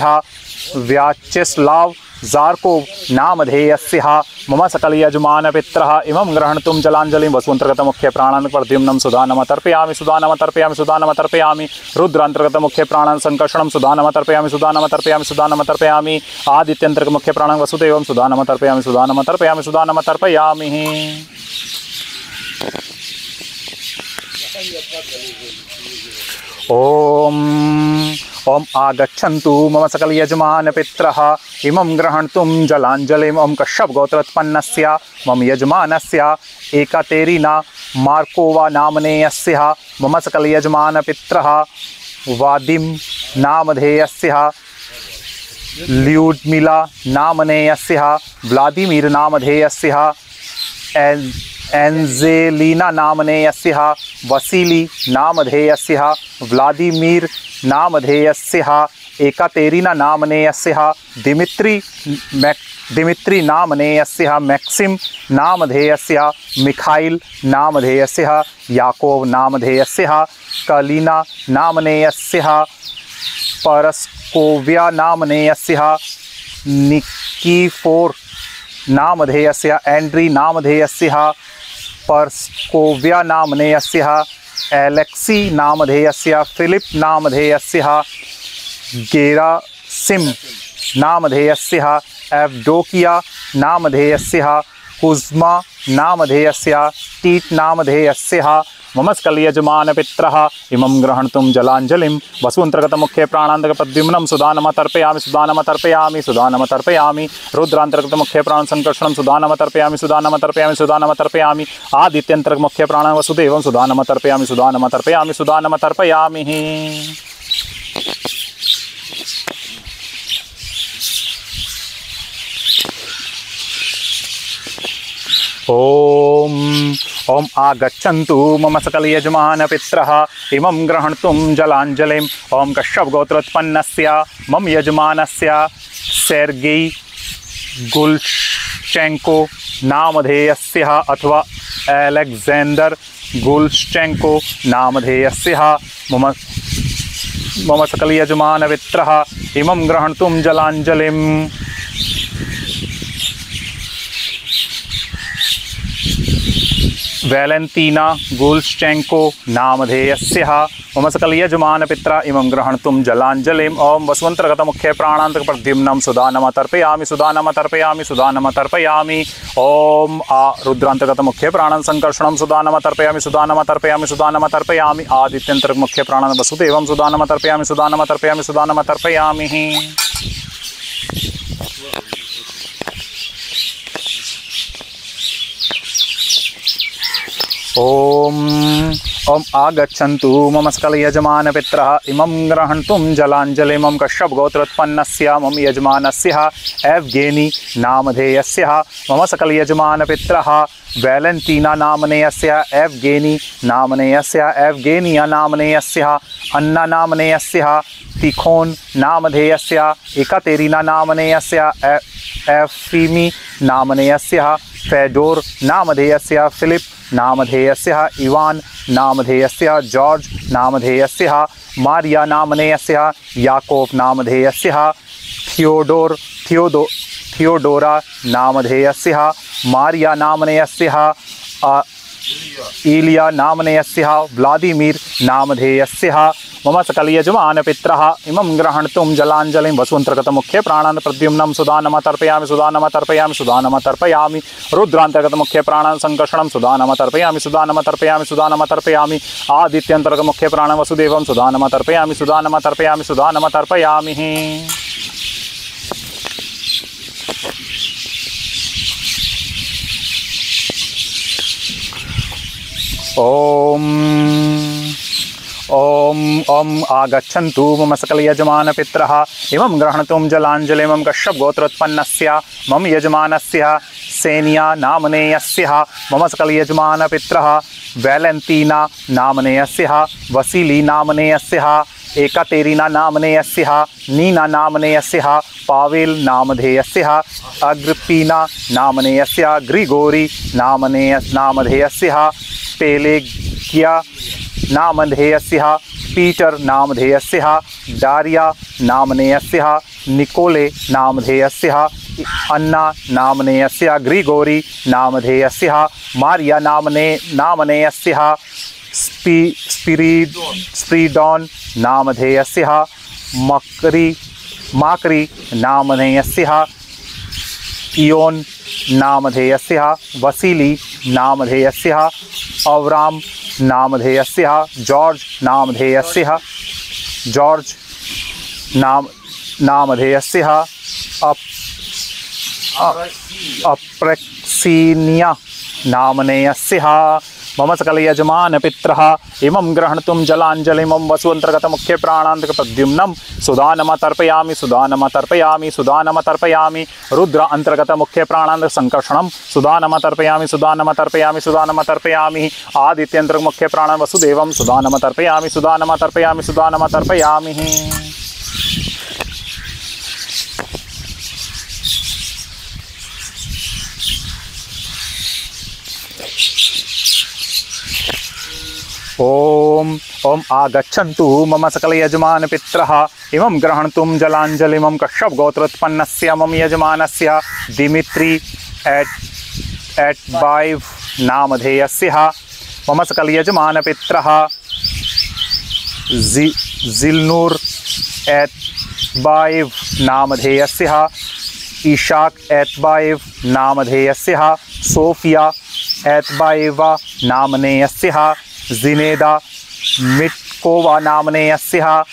व्याचेस्लाव ज़ारकोव नामधेयस्य मम सकलयजमानपित्रः इमं गृह्णन्तुं जलाञ्जलिं वसुअन्तर्गत मुख्य प्राणान् प्रद्युम्नं सुदानं तर्पयामि सुदानं तर्पयामि सुदानं तर्पयामि रुद्रान्तर्गत मुख्य प्राणान् संकर्षणं सुदानं तर्पयामि सुदानं तर्पयामि सुदानं तर्पयामि आदित्यन्तर्गत मुख्य प्राणं वसुदेवं सुदानं तर्पयामि सुदानं तर्पयामि सुदानं तर्पयामि। ओम ओम आगच्छन्तु मम सकलयजमानपित्रः इमं गृह्णन्तुं जलाञ्जलिम्। ओम कश्यपगोत्रोत्पन्नस्य मम यजमानस्य एकातेरिना मार्कोवा नामनेयस्य मम सकलयजमानपित्रः वादिम नामधेयस्य ल्यूडमिला नामनेयस्य व्लादिमीर नामधेयस्य एंजेलिना नामनेयस्य वसीली नामधेयस्य व्लादिमीर नामधेयस्य एकातेरिना नामनेयस्य दिमित्री नामनेयस्य मैक्सिम नामधेयस्य मिखाइल नामधेयस्य याकोव नामधेयस्य कलीना नामनेयस्य परस्कोव्या नामनेयस्य निकीफोर नामधेयस्य एंड्री नामधेयस्य पर्स्कोव्या नामनेयस्य एलेक्सी नामधेयस्य फिलिप नामधेयस्य गेरासिम नामधेयस्य एवडोकिया नामधेयस्य कुज्मा नामधेयस्य टीट नामधेयस्य मम सकलयजमानपित्रः इमं गृह्णन्तुं जलाञ्जलिं वसुअन्तर्गत मुख्य प्राणान्तर्गत प्रद्युम्नं सुदानं तर्पयामि सुदानं तर्पयामि सुदानं तर्पयामि रुद्रान्तर्गत मुख्य प्राण संकर्षणं सुदानं तर्पयामि सुदानं तर्पयामि सुदानं तर्पयामि आदित्यन्तर्गत मुख्य प्राणं वसुदेवं सुदानं तर्पयामि सुदानं तर्पयामि सुदानं तर्पयामि। ओम ओम आगच्छन्तु मम सकलयजमानपित्रः इमं गृह्णन्तुं जलाञ्जलिम्। ओम कश्यपगोत्रोत्पन्नस्य मम यजमानस्य सेर्गेई गुल्शेंको नामधेयस्य अथवा अलेक्जेंडर गुल्शेंको नामधेयस्य मम सकलयजमानपित्रः इमं गृह्णन्तुं जलाञ्जलिम्। वैलेंटीना गुल्शेंको नामधेयस्य मम सकलयजमानपित्रा इमं गृह्णन्तुं जलाञ्जलिम्। ओम वसुअन्तर्गत मुख्य प्राणान्तर्गत प्रद्युम्नं सुदानं तर्पयामि सुदानं तर्पयामि सुदानं तर्पयामि। ओम रुद्रान्तर्गत मुख्य प्राणं संकर्षणं सुदानं तर्पयामि सुदानं तर्पयामि सुदानं तर्पयामि आदित्यन्तर्गत मुख्य प्राणं वसुदेवं सुदानं तर्पयामि सुदानं तर्पयामि सुदानं तर्पयामि। ओम ओम आगच्छन्तु मम सकलयजमानपित्रः इमं गृह्णन्तुं जलाञ्जलिम्। कश्यपगोत्रोत्पन्नस्य मम यजमानस्य एवगेनी नामधेयस्य मम सकलयजमानपित्रः वैलेंटीना नामनेयस्य एवगेनी नामनेयस्य एवगेनिया नामनेयस्य अन्ना नामनेयस्य तिखोन नामधेयस्य एकातेरिना नामनेयस्य एफीमी नामनेयस्य फेडोर नामधेयस्य फिलिप नामधेयस्य इवान नामधेयस्य जॉर्ज नामधेयस्य मारिया नामनेयस्य याकोब नामधेयस्य थियोडोरा नामधेयस्यः, मारिया नामनेयस्यः, इलिया नामनेयस्यः, व्लादिमीर नामधेयस्यः। मम सकलयजमानपित्रः इमं गृह्णन्तुं जलाञ्जलिं वसुअन्तर्गतमुख्ये प्राणान् प्रद्युम्नं सुदानम तर्पयामि सुदानम तर्पयामि सुदानम तर्पयामि। रुद्रान्तर्गतमुख्ये प्राणान् संकर्षणं सुदानम तर्पयामि सुदानम तर्पयामि सुदानम तर्पयामि। आदित्यन्तर्गतमुख्ये प्राणं वसुदेवं सुदानम तर्पयामि सुदानम तर्पयामि सुदानम तर्पयामि। ओम ओम ओम आगच्छन्तु मम सकलयजमानपित्रः इमं गृह्णन्तुं जलाञ्जलिं कश्यपगोत्रोत्पन्नस्य मम यजमानस्य सेनिया नामनेयस्यः। मम सकलयजमानपित्रः वेलेन्तीना नामनेयस्यः, वसीली नामनेयस्यः, एकातेरिना नामनेयस्यः, नीना नामनेयस्यः, पावेल नामधेयस्यः, अग्रिप्पीना नामनेयस्यः, ग्रिगोरी नामधेयस्यः, पेलेगिया नामधेयस्यः, पीटर नामधेयस्यः, डारिया नामनेयस्यः, निकोले नामधेयस्यः, अन्ना नामनेयस्यः, ग्रिगोरी नामधेयस्यः, मारिया नामनेयस्यः, स्पिरिडॉन नामधेयस्यः, माकरी नामधेयस्यः, इयोन नामधेयस्यः, वसीली नामधेयस्यः, अवराम नामधेयस्यः, जॉर्ज नामधेयस्यः, अप्रक्सीनिया नामनेयस्यः। मम सकलयजमानपित्रः इमं गृह्णन्तुं जलाञ्जलिं वसुअन्तर्गतमुख्ये प्राणान्तप्रद्युम्नं सुदानम तर्पयामि सुदानम तर्पयामि सुदानम तर्पयामि। रुद्र अन्तर्गतमुख्ये प्राणान्तसंकर्षणं सुदानम तर्पयामि सुदानम तर्पयामि सुदानम तर्पयामि। आदित्यन्तर्मुख्ये प्राणं वसुदेवं सुदानम तर्पयामि सुदानम तर्पयामि सुदानम तर्पयामि। ओम ओम आगच्छन्तु मम सकलयजमानपित्रः इमं गृह्णन्तुं जलाञ्जलिं कश्यपगोत्रोत्पन्नस्य मम यजमानस्य दिमित्री एट्बाइव नामधेयस्यः। मम सकलयजमानपित्रः जिल्नूर एट्बाइव नामधेयस्यः, इशाक एट्बाइव नामधेयस्यः, सोफिया एट्बाइवा नामनेयस्यः, जिनेदा मिटकोवा नामनेयस्यः,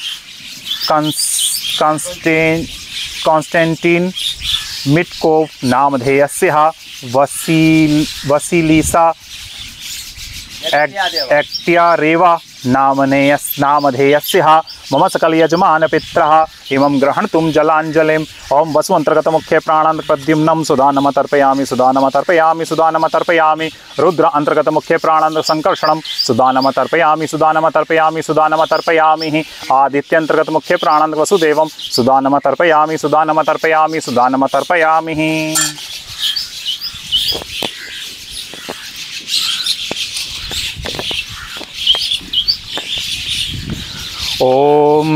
कॉन्स्टेंटिन मिटकोव नामधेयस्यः, वसीलिसा एक्टियारेवा नामधेयस्यः। मम सकलयजमानपित्रः इमं गृह्णन्तुं जलाञ्जलिं ओं वसुअन्तर्गतमुख्ये प्राणान्तप्रद्युम्नं सुदानम तर्पयामि सुदानम तर्पयामि सुदानम तर्पयामि। रुद्र अन्तर्गतमुख्ये प्राणान्तसंकर्षणं सुदानम तर्पयामि सुदानम तर्पयामि सुदानम तर्पयामि। आदित्यन्तर्गतमुख्ये प्राणान्त वसुदेवं सुदानम तर्पयामि सुदानम तर्पयामि सुदानम तर्पयामि। ओम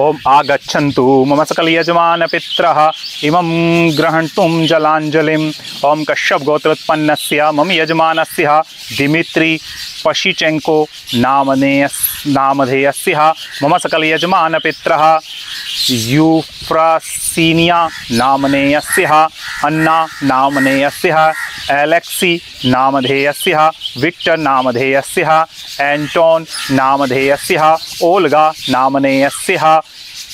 ओम आगच्छन्तु मम सकलयजमानपित्रः इमं गृह्णन्तुं जलाञ्जलिं ओं कश्यपगोत्रोत्पन्नस्य मम यजमानस्य दिमित्री पशिचेंको नामधेयस्यः। मम सकलयजमानपित्रः यूफ्रासीनिया नामनेयस्यः, अन्ना नामनेयस्यः, एलेक्सी नामधेयस्यः, विक्टर नामधेयस्यः, एंटोन नामधेयस्यः, ओल्गा नामनेयस्यः,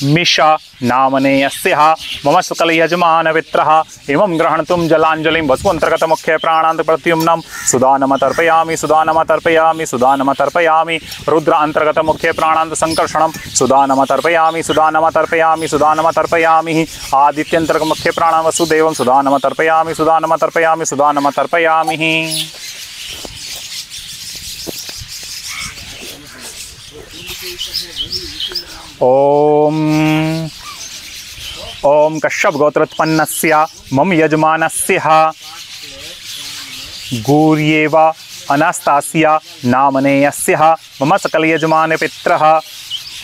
मिशा नामनेयस्यः। मम सकलयजमानपित्रः इमं गृह्णन्तुं जलाञ्जलिं वसुअन्तर्गतमुख्ये प्राणान्तप्रद्युम्नं सुदानम तर्पयामि सुदानम तर्पयामि सुदानम तर्पयामि। रुद्र अन्तर्गतमुख्ये प्राणान्तसंकर्षणं सुदानम तर्पयामि सुदानम तर्पयामि सुदानम तर्पयामि। आदित्यन्तर्गतमुख्ये प्राणं वसुदेवं सुदानम तर्पयामि सुदानम तर्पयामि सुदानम तर्पयामि। ओम ओम कश्यपगोत्रोत्पन्नस्य मम यजमानस्य गुर्येवा अनास्तासिया नामनेयस्यः। मम सकलयजमानपित्रः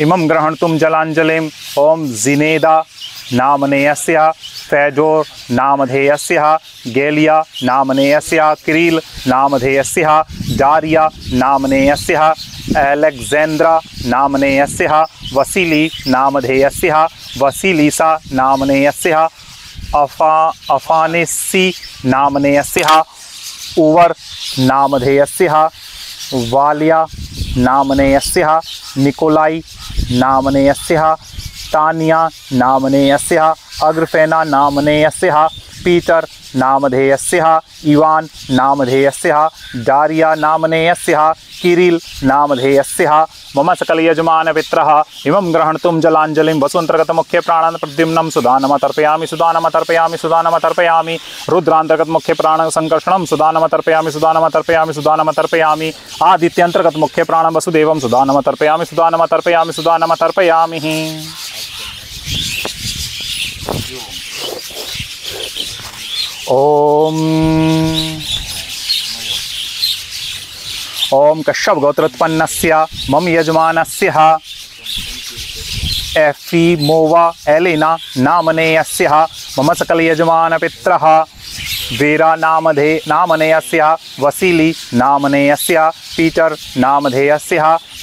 इमं गृह्णन्तुं जलाञ्जलिं। ओम जिनेदा नामनेयस्य, फैजोर नामधेयस्य, गेलिया नामनेयस्य, किरिल नामधेयस्य, डारिया नामनेयस्य, एलेक्जेंड्रा नामनेयस्य, वसीली नामधेयस्य, वसीलीसा नामनेयस्य, अफानेसी नामनेयस्य, उवर नामधेयस्य, वालिया नामनेयस्य, निकोलाई नामनेयस्य, तानिया नामनेयस्य, अग्रफेना नामनेयस्य, पीटर नामधेयस्य, इवान नामधेयस्य, डारिया नामनेयस्य, किरिल नामधेयस्य। मम सकलयजमानपित्रः इमं गृह्णन्तुं जलाञ्जलिं। वसुअन्तर्गत मुख्य प्राणान् प्रद्युम्नं सुदानम तर्पयामि, सुदानम तर्पयामि, सुदानम तर्पयामि। रुद्रान्तर्गत मुख्य प्राण संकर्षणं सुदानम तर्पयामि, सुदानम तर्पयामि, सुदानम तर्पयामि। आदित्यन्तर्गत मुख्य प्राण वसुदेवं सुदानम तर्पयामि, सुदानम तर्पयामि, सुदानम तर्पयामि। ओम कश्यप गोत्रोत्पन्नस्य मम यजमानस्य एफीमोवा एलेना नामनेयस्य मम सकल यजमानपित्रः वेरा नामनेयस्य, वसीली नामनेयस्य, पीटर नामधेयस्य,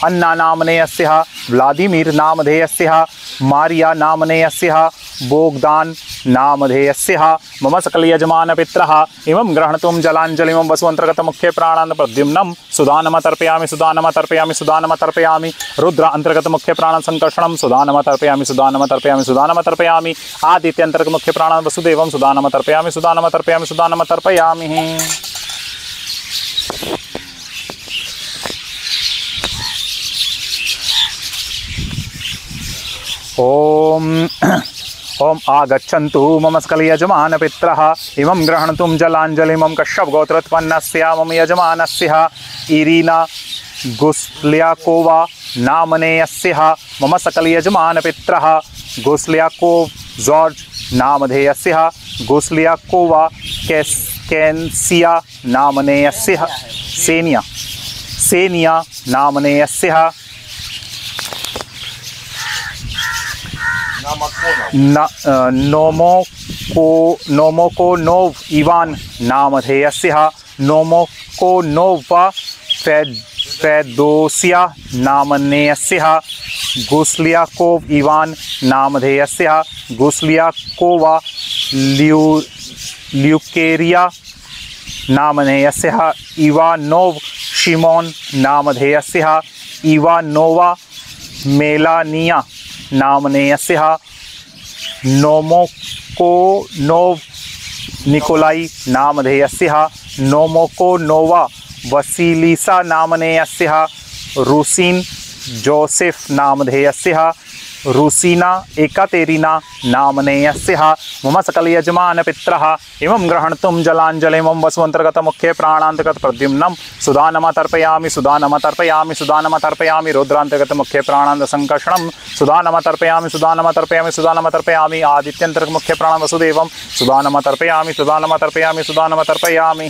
अन्ना नामनेयस्य, व्लादिमीर नामधेयस्य, मारिया नामनेयस्य, बोगदान नामधेयस्य। मम सकल यजमानपित्रः इमं गृह्णन्तुं जलाञ्जलिं। वसुअन्तर्गत मुख्य प्राणान् प्रद्युम्नं सुदानम तर्पयामि, सुदानम तर्पयामि, सुदानम तर्पयामि। रुद्र अंतर्गत मुख्य प्राण संकर्षणं सुदानम तर्पयामि, सुदानम तर्पयामि, सुदानम तर्पयामि। आदित्य अंतर्गत मुख्य प्राण वसुदेवं सुदानम तर्पयामि, सुदानम तर्पयामि, सुदानम तर्पयामि। ओम आगच्छन्तु मम सकल यजमानपित्रः इमं गृह्णन्तुं जलाञ्जलिं। मम कश्यप गोत्रोत्पन्नस्य मम यजमानस्य इरीना गुस्ल्याकोवा नामनेयस्य मम सकल यजमानपित्रः गुस्ल्याकोव जॉर्ज नामधेयस्य, गुस्ल्याकोवा कैन्सिया नामनेयस्य, सेनिया नामनेयस्य, नोमोकोनोव इवान नामधेयस्य, नोमोकोनोवा फेदोसिया नामनेयस्य, गुस्ल्याकोव इवान नामधेयस्य, गुस्ल्याकोवा ल्यूकेरिया नामधेयस्य, इवानोव शिमोन नामधेयस्य, इवानोवा मेलानिया नामनेयस्य, नोमोकोनोव निकोलाई नामधेयस्य, नोमोकोनोवा वसीलीसा नामनेयस्य, रूसीन जोसेफ नामधेयस्य, रूसीना एकातेरिना नामनेयस्य मम सकल यजमानपित्रः इमं गृह्णन्तुं जलाञ्जलिं। वसुअन्तर्गत मुख्य प्राणान्तर्गत प्रद्युम्नं सुदानम तर्पयामि, सुदानम तर्पयामि, सुदानम तर्पयामि। रुद्रान्तर्गत मुख्य प्राणान्त संकर्षणं सुदानम तर्पयामि, सुदानम तर्पयामि, सुदानम तर्पयामि। आदित्यन्तर्गत मुख्य प्राण वसुदेवं सुदानम तर्पयामि, सुदानम तर्पयामि, सुदानम तर्पयामि।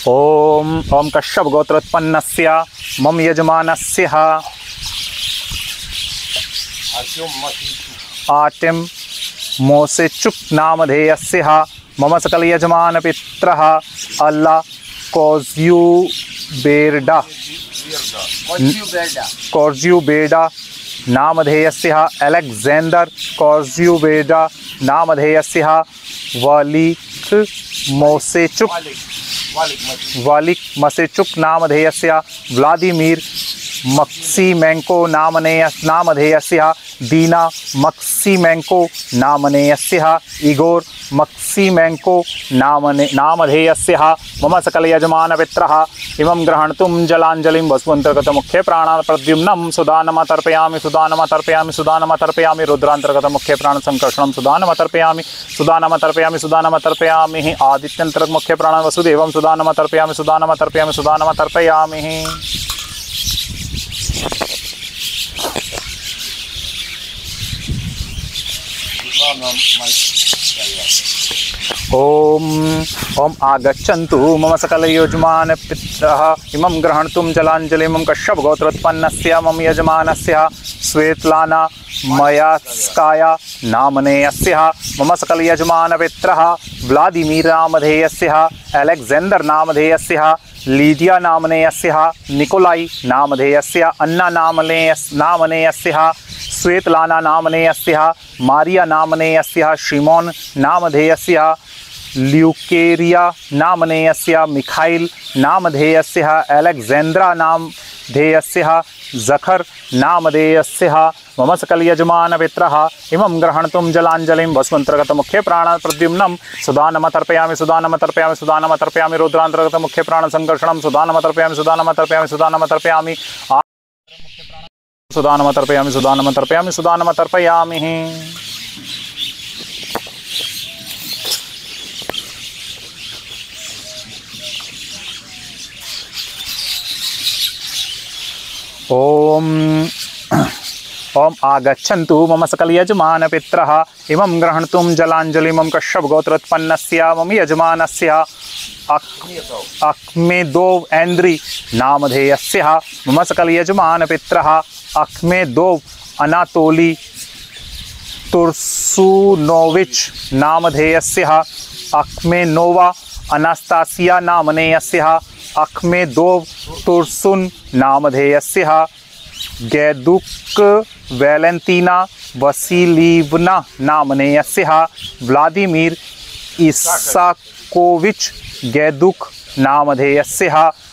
ओम कश्यप गोत्रोत्पन्नस्य मम यजमानस्य आटिम मोसेचुक नामधेयस्य मम सकल यजमानपित्रः अल्ला कोर्ज्यूबेर्डा नामधेयस्य, एलेक्जेंडर कोर्ज्यूबेर्डा नामधेयस्य, वालिक मसेचुक नामधेयस्य, व्लादिमीर मक्सिमेंको नामधेयस्य, दीना मक्सिमेंको नामनेयस्य, इगोर मक्सिमेंको नामधेयस्य मम सकल यजमानपित्रः इमं गृह्णन्तुं जलाञ्जलिं। वसुअन्तर्गत मुख्य प्राणान् प्रद्युम्नं सुदानम तर्पयामि, सुदानम तर्पयामि, सुदानम तर्पयामि। रुद्रान्तर्गत मुख्य प्राण संकर्षणं सुदानम तर्पयामि, सुदानम तर्पयामि, सुदानम तर्पयामि। आदित्यन्तर्गत मुख्य प्राण वसुदेवं सुदानम तर्पयामि, सुदानम तर्पयामि, सुदानम तर्पयामि। ओम ओम आगच्छन्तु मम सकलयजमान पितरः इमं ग्रहणतुं जलाञ्जलिं कश्यप गोत्रोत्पन्नस्य मम यजमानस्य श्वेतलाना मयास्काया नामनेयस्य मम सकलयजमान पितरः व्लादिमीर नामधेयस्य अलेक्जेंडर नामधेयस्य लीडिया नामनेयस्य निकोलाई नामधेयस्य अन्ना नामनेयस्य श्वेतलाना नामनेयस्य मारिया नामनेयस्य शिमोन नामधेयस्य ल्यूकेरिया नामनेयस्य मिखाइल नामधेयस्य अलेक्जेंड्रा नामधेयस्य जखर नामधेयस्य मम सकलयजमान पितरः इमं ग्रहणतुं जलाञ्जलिं वसुअन्तर्गत मुख्य प्राण प्रद्युम्नं सुदानम तर्पयामि सुदानम तर्पयामि सुदानम तर्पयामि रुद्रान्तर्गत मुख्य प्राण संकर्षणं सुदानम तर्पयामि सुदानम तर्पयामि सुदानम तर्पयामि सुदानम तर्पयामि सुदानम तर्पयामि सुदानम तर्पयामि। ओम ओम आगच्छन्तु मम सकलयजमान पितरः इमं ग्रहणतुं जलाञ्जलिं कश्यप गोत्रोत्पन्नस्य मम यजमानस्य अक्मेदो ऐन्द्री नामधेयस्य मम सकलयजमान पितरः अक्मेदो अनातोली तुर्सुनोविच नामधेयस्य अक्मेनोवा अनास्तासिया नामनेयस्य अक्मेदोव तुर्सुन नामधेयस्य गैदुक वैलेंटीना वसीलीवना नामनेयस्य व्लादिमीर इसाकोविच गैदुक नामधेयस्य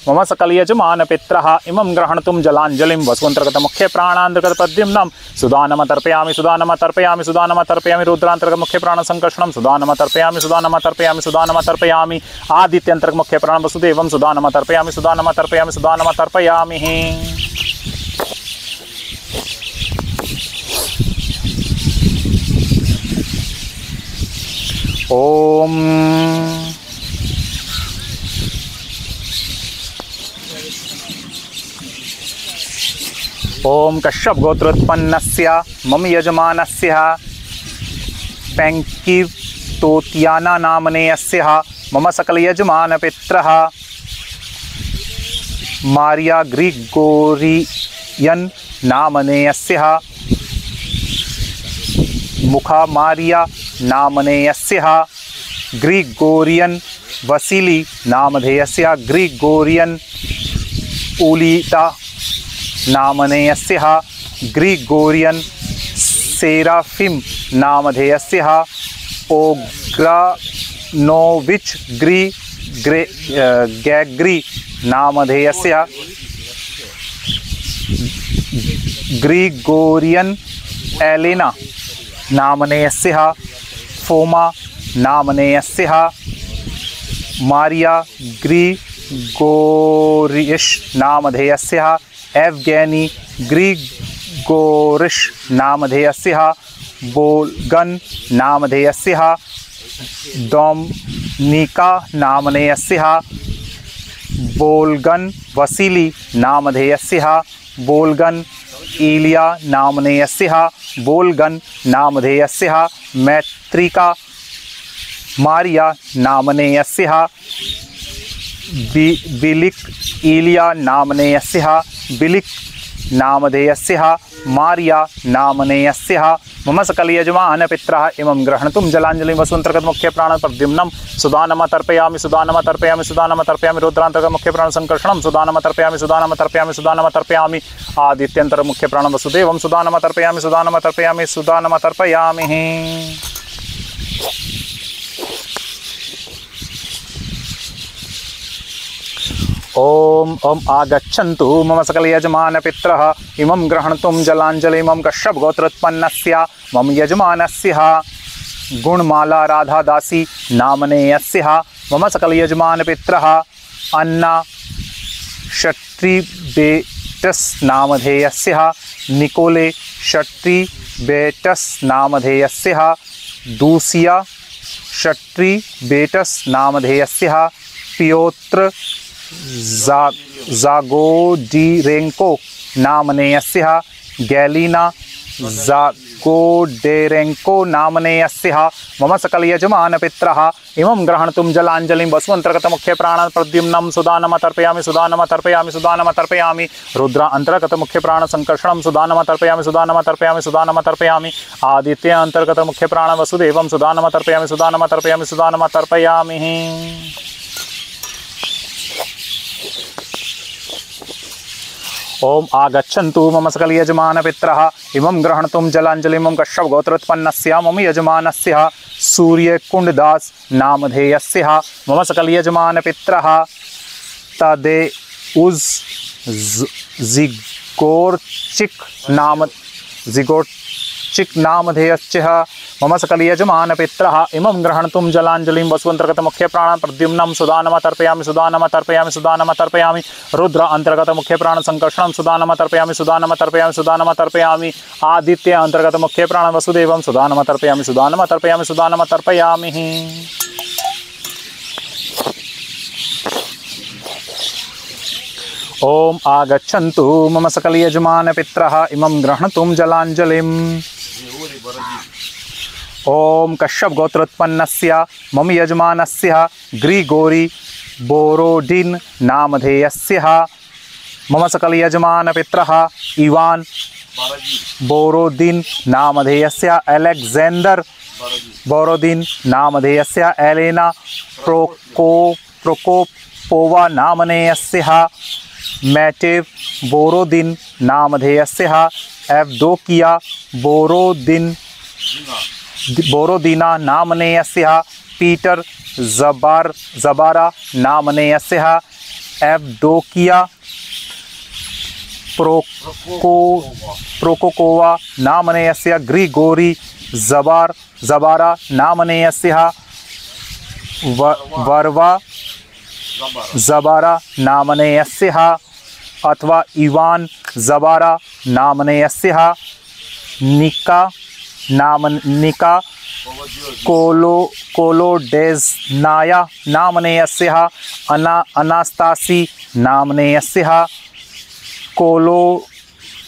मम सकलयजमान पितरः इमं ग्रहणतुं जलाञ्जलिं वसुअन्तर्गत मुख्य प्राणान्तर्गत प्रद्युम्नं सुदानम तर्पयामि सुदानम तर्पयामि सुदानम तर्पयामि रुद्रान्तर्गत मुख्य प्राण संकर्षणं सुदानम तर्पयामि सुदानम तर्पयामि सुदानम तर्पयामि आदित्यन्तर्गत मुख्य प्राण वसुदेवं सुदानम तर्पयामि सुदानम तर्पयामि सुदानम तर्पयामि। ओम ओम कश्यप गोत्रोत्पन्नस्य मम यजमानस्य पैंकिवतोत्याना नामनेयस्य मम सकलयजमान पितरः मारिया ग्रिगोरियन नामनेयस्य मुखा मारिया नामनेयस्य ग्रिगोरियन वसीली नामधेयस्य ग्रिगोरियन उलिता नामनेयस्य ग्रिगोरियन सेराफिम नामधेयस्य ओग्रानोविच गैग्री नामधेयस्य ग्रिगोरियन एलेना नामनेयस्य फोमा नामनेयस्य मारिया ग्रिगोरिश नामधेयस्य एवगेनी ग्रिगोरिश नामधेयस्य बोल्गन नामधेयस्य डोमिनिका नामनेयस्य बोल्गन वसीली नामधेयस्य बोल्गन इलिया नामनेयस्य बोल्गन नामधेयस्य मैत्रिका मारिया नामनेयस्य बिलिक इलिया नामनेयस्य बिलिक नामधेयस्य मारिया नामनेयस्य मम सकलयजमान पितरः इमं ग्रहणतुं जलाञ्जलिं वसुअन्तर्गत मुख्य प्राण प्रद्युम्नं सुदानम तर्पयामि सुदानम तर्पयामि सुदानम तर्पयामि रुद्रान्तर्गत मुख्य प्राण संकर्षणं सुदानम तर्पयामि सुदानम तर्पयामि सुदानम तर्पयामि आदित्यन्तर्गत मुख्य प्राण वसुदेवं सुदानम तर्पयामि सुदानम तर्पयामि सुदानम तर्पयामि। ओम ओम आगच्छन्तु मम सकलयजमान पितरः इमं ग्रहणतुं जलाञ्जलिं कश्यप गोत्रोत्पन्नस्य मम यजमानस्य गुणमाला राधादासी नामनेयस्य मम सकलयजमान पितरः अन्ना क्षत्रिबेटस नामधेयस्य निकोले क्षत्रिबेटस नामधेयस्य दूसिया क्षत्रिबेटस नामधेयस्य पियोत्र जागोडिरेंको नामनेयस्य गैलिना ग्रिगोडेरेंको नामने अस्यः मम सकल यजमान पित्रः इमं ग्रहणतुं जलाञ्जलिं वसुअन्तर्गत मुख्य प्राण प्रद्युम्नं सुदानम तर्पयामि सुदानम तर्पयामि सुदानम तर्पयामि रुद्र अंतर्गत मुख्य प्राण संकर्षणं सुदानम तर्पयामि सुदानम तर्पयामि सुदानम तर्पयामि आदित्य अंतर्गत मुख्य प्राण वसुदेवं सुदानम तर्पयामि सुदानम तर्पयामि सुदानम तर्पयामि। ओम आगच्छन्तु मम सकल यजमान पित्रः इमं ग्रहणतुं जलाञ्जलिं कश्यप गोत्रोत्पन्नस्य मम यजमानस्य सूर्यकुंडदास नामधेयस्य मम सकल यजमान पित्रः तदे उज जिगोर्चिक नामधेयस्य मम सकल यजमान पित्रः इमं ग्रहणतुं जलाञ्जलिं वसुअन्तर्गत मुख्य प्राण प्रद्युम्नं सुदानम तर्पयामि सुदानम तर्पयामि सुदानम तर्पयामि रुद्र अंतर्गत मुख्य प्राण संकर्षणं सुदानम तर्पयामि सुदानम तर्पयामि सुदानम तर्पयामि आदित्य अंतर्गत मुख्य प्राण वसुदेवं सुदानम तर्पयामि सुदानम तर्पयामि सुदानम तर्पयामि। ओम आगच्छन्तु मम सकल यजमान पित्रः इमं ग्रहणतुं जलाञ्जलिं ओम कश्यप गोत्रोत्पन्नस्य मम यजमानस्य ग्रिगोरी बोरोडिन नामधेयस्य मम सकल यजमान पित्रः इवान बोरोदिन नामधेयस्य अलेक्जेंडर बोरोदिन नामधेयस्य एलेना प्रोकोपोवा नामनेयस्य मैटेव बोरोदिन नामधेयस्य एवदोकिया बोरोदिना नामनेयस्य पीटर जबारा नामनेयस्य एवदोकिया प्रोकोकोवा नामनेयस्य ग्रिगोरी जबारा नामनेयस्य वर्वा जबारा नामनेयस्य अथवा इवान जबारा नामनेयस्य निका कोलोडेज़नाया नामनेयस्य अनास्तासी नामनेयस्य कोलोडेज़नी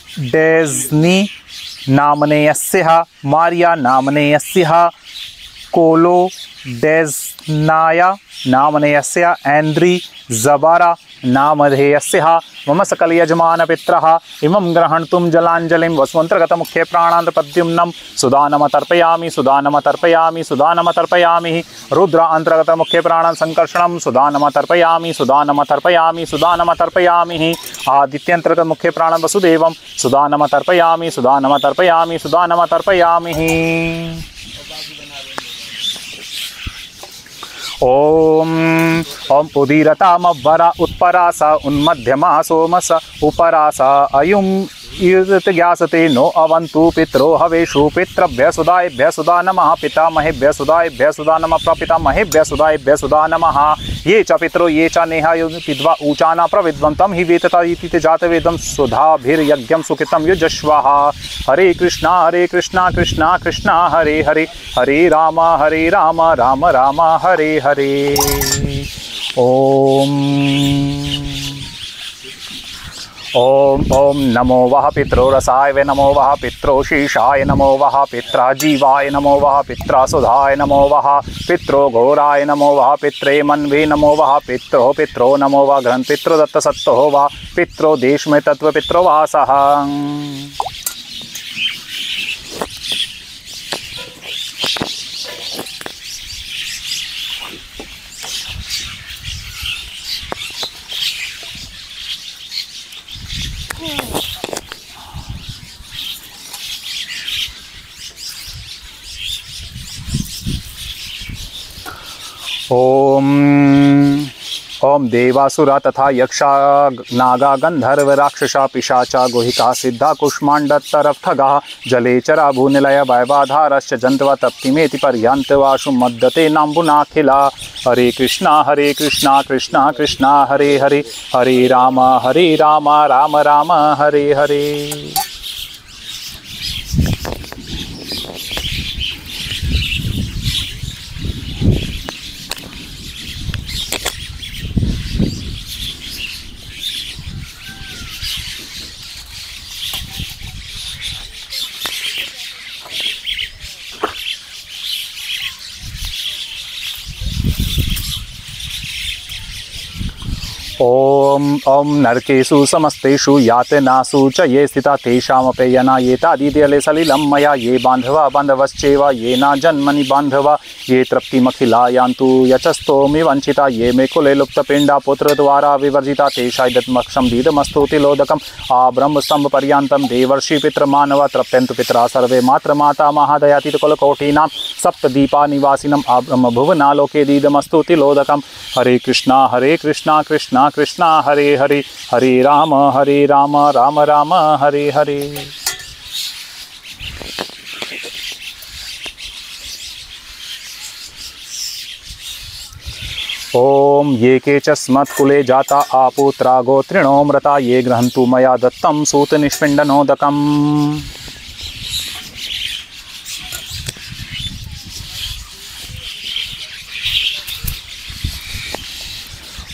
नामनेयस्य मारिया नामनेयस्य कोलोडेज़नाया नामनेयस्य एंड्री जबारा नामधेयस्य मम सकल यजमान पित्रः इमं ग्रहणतुं जलाञ्जलिं वसुअन्तर्गत मुख्य प्राणान्त प्रद्युम्नं सुदानम तर्पयामि सुदानम तर्पयामि सुदानम तर्पयामि रुद्र अंतर्गत मुख्य प्राण संकर्षणं सुदानम तर्पयामि सुदानम तर्पयामि सुदानम तर्पयामि आदित्यंतर्गत मुख्य प्राण वसुदेवं सुदानम तर्पयामि सुदानम तर्पयामि सुदानम तर्पयामि। ओम ओम उदीरतामवरा उत्परासा उन्मध्यमा सोमस उपरासा अयुम ईर्तज्ञासते नो अवन्तु पितरो हवेषु पितृभ्य सुदायभ्य सुदा नमः पितामहेभ्य सुदायभ्य सुदा नमः प्रपितामहेभ्य सुदायभ्य सुदा नमः ये च पितरो ये च नेहा विद्वा ऊचाना प्रविद्वन्तं हि वेतता इति जातवेदं सुधाभिर्यज्ञं सुकृतं युजस्वः। हरे कृष्णा कृष्णा कृष्णा हरे हरे हरे राम राम राम हरे हरे। ओम ओम नमो वः पित्रो रसाय वे नमो वः पित्रो शीशाय नमो वः पित्रा जीवाय नमो वः पित्रा सुधाय नमो वः पित्रो घोराय नमो वः पित्रे मन्वे नमो वः पित्रो नमो वः ग्रहण पित्रो दत्त सत्तो वः पित्रो देश में तत्व पित्रो वासः। ओम देवासुरा तथा यक्षा नागा गंधर्व राक्षसा पिशाचा गुहिका सिद्धा कुष्मांडतरफठगा जलेचरा भूनिलय वैवाधारश्च जंतवा तप्तिमेति पर्यंत वाशु मद्दते नाम्बुनाखिला। हरे कृष्णा कृष्णा कृष्णा हरे हरे हरे राम राम राम हरे हरे। ओम ओम नरकेषु समस्तेषु यातनासु च ये स्थिता तेषामपेयना येतादित्यले सलिलं मया ये बान्धवा बान्धवश्चैव ये न जन्मनि बान्धवा ये तृप्तिमखिला यान्तु यचस्तोमि वञ्चिता ये मे कुले लुप्तपिण्डा पुत्रद्वारा विवर्जिता तेषायदत्मक्षं दीदमस्तु तिलोदकम् आब्रह्मस्तम्भपर्यन्तं देवर्षि पितृमानवा तृप्यन्तु पितरा सर्वे मातृमाता महादयातीतकुलकोटीनां सप्तदीपानिवासिनम् आब्रह्मभुवनालोके दीदमस्तु तिलोदकम्। हरे कृष्णा कृष्णा कृष्णा हरे हरे हरे राम राम राम हरे हरे। ओम ये केचस्मत्कुले जाता आपुत्रा गोत्रिणो मृता ये गृहन्तु मया दत्तं सूत निष्पिण्डनोदकम्।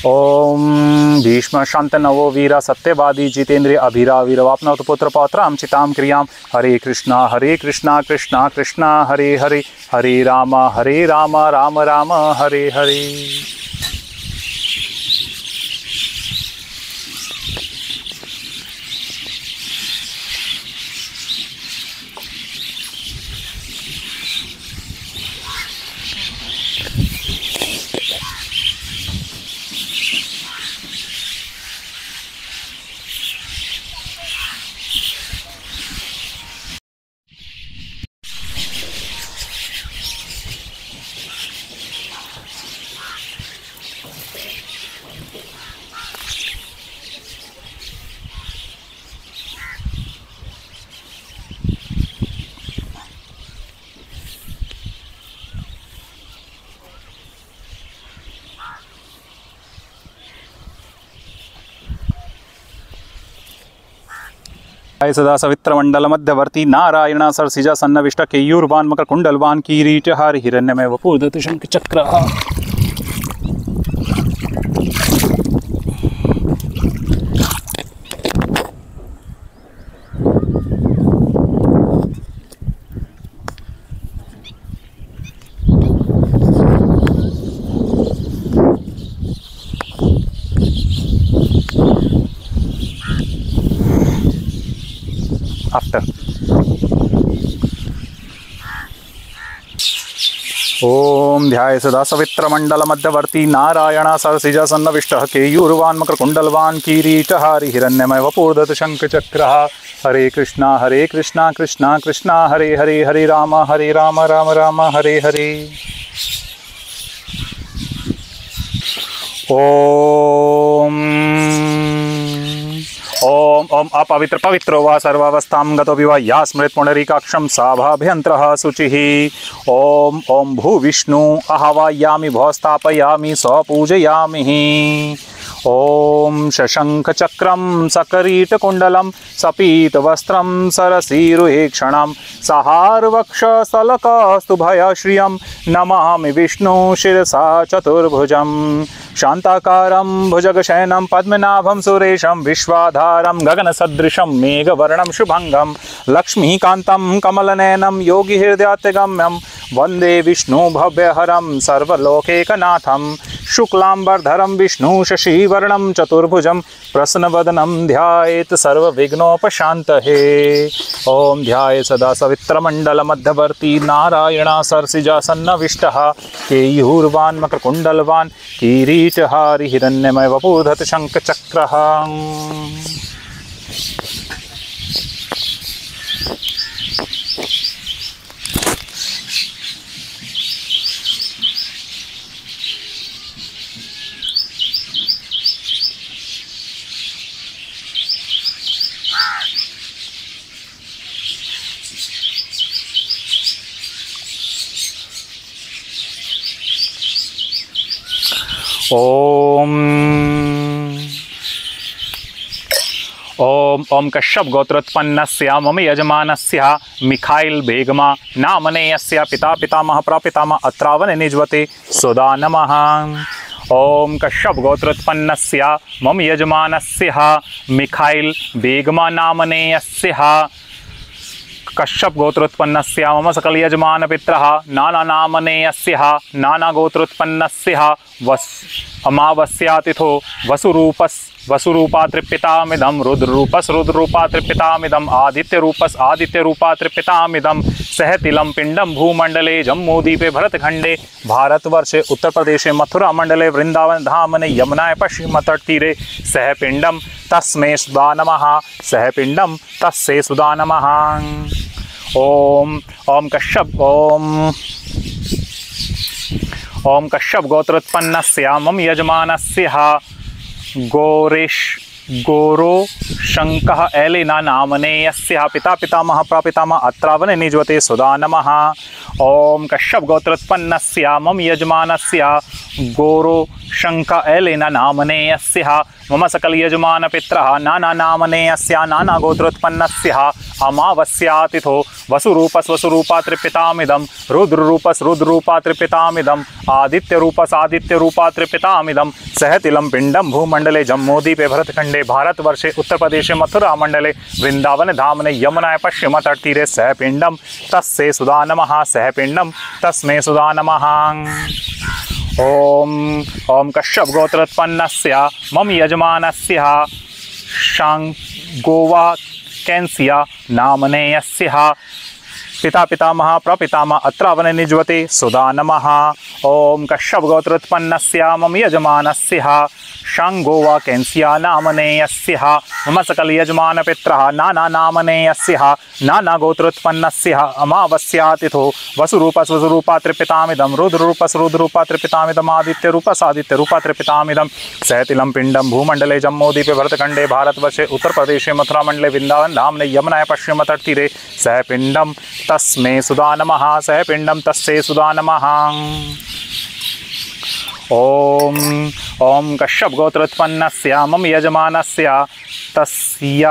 ओम भीष्म शांतनवो वीरा सत्यवादी जितेन्द्रिय अभिरा वीरवाप्नोत पुत्र पौत्राम चिताम क्रियाम। हरे कृष्णा कृष्णा कृष्णा हरे हरे हरे राम राम राम हरे हरे। सदा सवित्रमंडल मध्यवर्ती नारायण सरसिजा सन्नविष्ट केयूरवान मकर कुंडलवान किरीटहार हिरण्यमय वपुर्दत शंख चक्र। आफ्टर ओम ध्याय सदा सवित्रमंडल मध्यवर्ती नारायण सरसिज सन्नविष्ट केयूरवान मकर कुंडलवान किरीटहारि हिरण्यमय वपुर्दत शंख चक्र। हरे कृष्णा कृष्णा कृष्णा हरे हरे हरे राम राम राम हरे हरे। ओम ओम ओम अपवित्र पवित्रो वा सर्वावस्थां गतो विवा या स्मृत पुंडरीकाक्षं साभाभ्यन्तरः शुचिः। ओम ओम भूविष्णु आह्वयामि भवस्थापयामि स्वपूजयामि। ओम शशंख चक्रं सकरीटकुण्डलं सपीतवस्त्रं सरसीरुहेक्षणं सहारवक्षस्थलकस्तुभयश्रियं नमामि विष्णु शिरसा चतुर्भुजं। शान्ताकारं भुजगशयनं पद्मनाभं सुरेशं विश्वाधारं गगनसदृशं मेघवर्णं शुभंगं लक्ष्मीकान्तं कमलनयनं योगिहृदयात्यगम्यं वन्दे विष्णु भव्यहरं सर्वलोकैकनाथं। शुक्लांबरधरं विष्णु शशिवर्णं चतुर्भुजं प्रसन्नवदनं ध्यायेत् सर्वविघ्नोपशान्तये। ओम ध्याये सदा सवित्रमण्डलमध्यवर्ती नारायण सरसिजासन्नविष्टः केयूरवान् मकरकुण्डलवान् किरीटहारि हिरण्यमय वपुर्दत शङ्खचक्रः। ओम ओम ओम कश्यप गोत्रोत्पन्नस्य मम यजमानस्य मिखाइल बेगमा नामनेयस्य पिता पितामह प्रपितामह अत्रावन निजवते सुदा नमः। ओम कश्यप गोत्रोत्पन्नस्य मम यजमानस्य मिखाइल बेगमा नामनेयस्य कश्यप गोत्रोत्पन्नस्य मम सकल यजमान पित्रः नानानामनेयस्य नानागोत्रोत्पन्नस्य अमावस्यातिथो वसुरूपा त्रिपितामिदं रुद्ररूपा त्रिपितामिदं आदित्यरूपा त्रिपितामिदं सहतिलं पिंडम भूमंडले जम्मूद्वीपे भरतखंडे भारतवर्षे उत्तर प्रदेशे मथुरा मंडले वृंदावन धामने यमुनाय पश्चिम तटतीरे सह पिंडम तस्मै सुधा नमः सह पिंडम तस्से सुधा नमः। ओम कश्यप गोत्रोत्पन्नस्य मम यजमानस्य गोरो शंकः एलिना नामनेयस्य पिता पितामह प्रपितामह अत्रावने निजवते सुधा नमः। ओम कश्यप गोत्रोत्पन्नस्य मम यजमानस्य गोरो शंक एलिना नामनेयस्य मम सकल यजमान पित्रः नानानामनेयस्य नानागोत्रोत्पन्नस्य अमावस्यातिथो वसुरूपा त्रिपितामिदं रुद्ररूपा त्रिपितामिदं आदित्यरूपा त्रिपितामिदं सहतिलं पिंडम भूमंडले जम्मूद्वीपे भरतखंडे भारतवर्षे उत्तर प्रदेशे मथुरा मंडले वृंदावन धामने यमुनाय पश्चिम तटतीरे सह पिंडम तस्से सुधा नमः सह पिंडम तस्मै सुधा नमः। ओम कश्यप गोत्रोत्पन्नस्य मम यजमानस्य शांगोवा कैंसिया नामनेयस्य पिता पितामह प्रपितामह अत्रावने निजवते सुधा नमः। ओम कश्यप गोत्रोत्पन्नस्य मम यजमानस्य शांगोवा कैंसिया नामनेयस्य मम सकल यजमान पित्रः नानानामनेयस्य नानागोत्रोत्पन्नस्य अमावस्यातिथो वसुरूपा त्रिपितामिदं रुद्ररूपा त्रिपितामिदं आदित्यरूपा त्रिपितामिदं सहतिलं पिंडम भूमंडले जम्मूद्वीपे भरतखंडे भारतवर्षे उत्तर प्रदेशे मथुरा मंडले वृंदावन धामने यमुनाय पश्चिम तटतीरे सह पिंडम तस्मै सुधा नमः सह पिंडम तस्से सुधा नमः। ओम कश्यप गोत्रोत्पन्नस्य मम यजमानस्य तस्य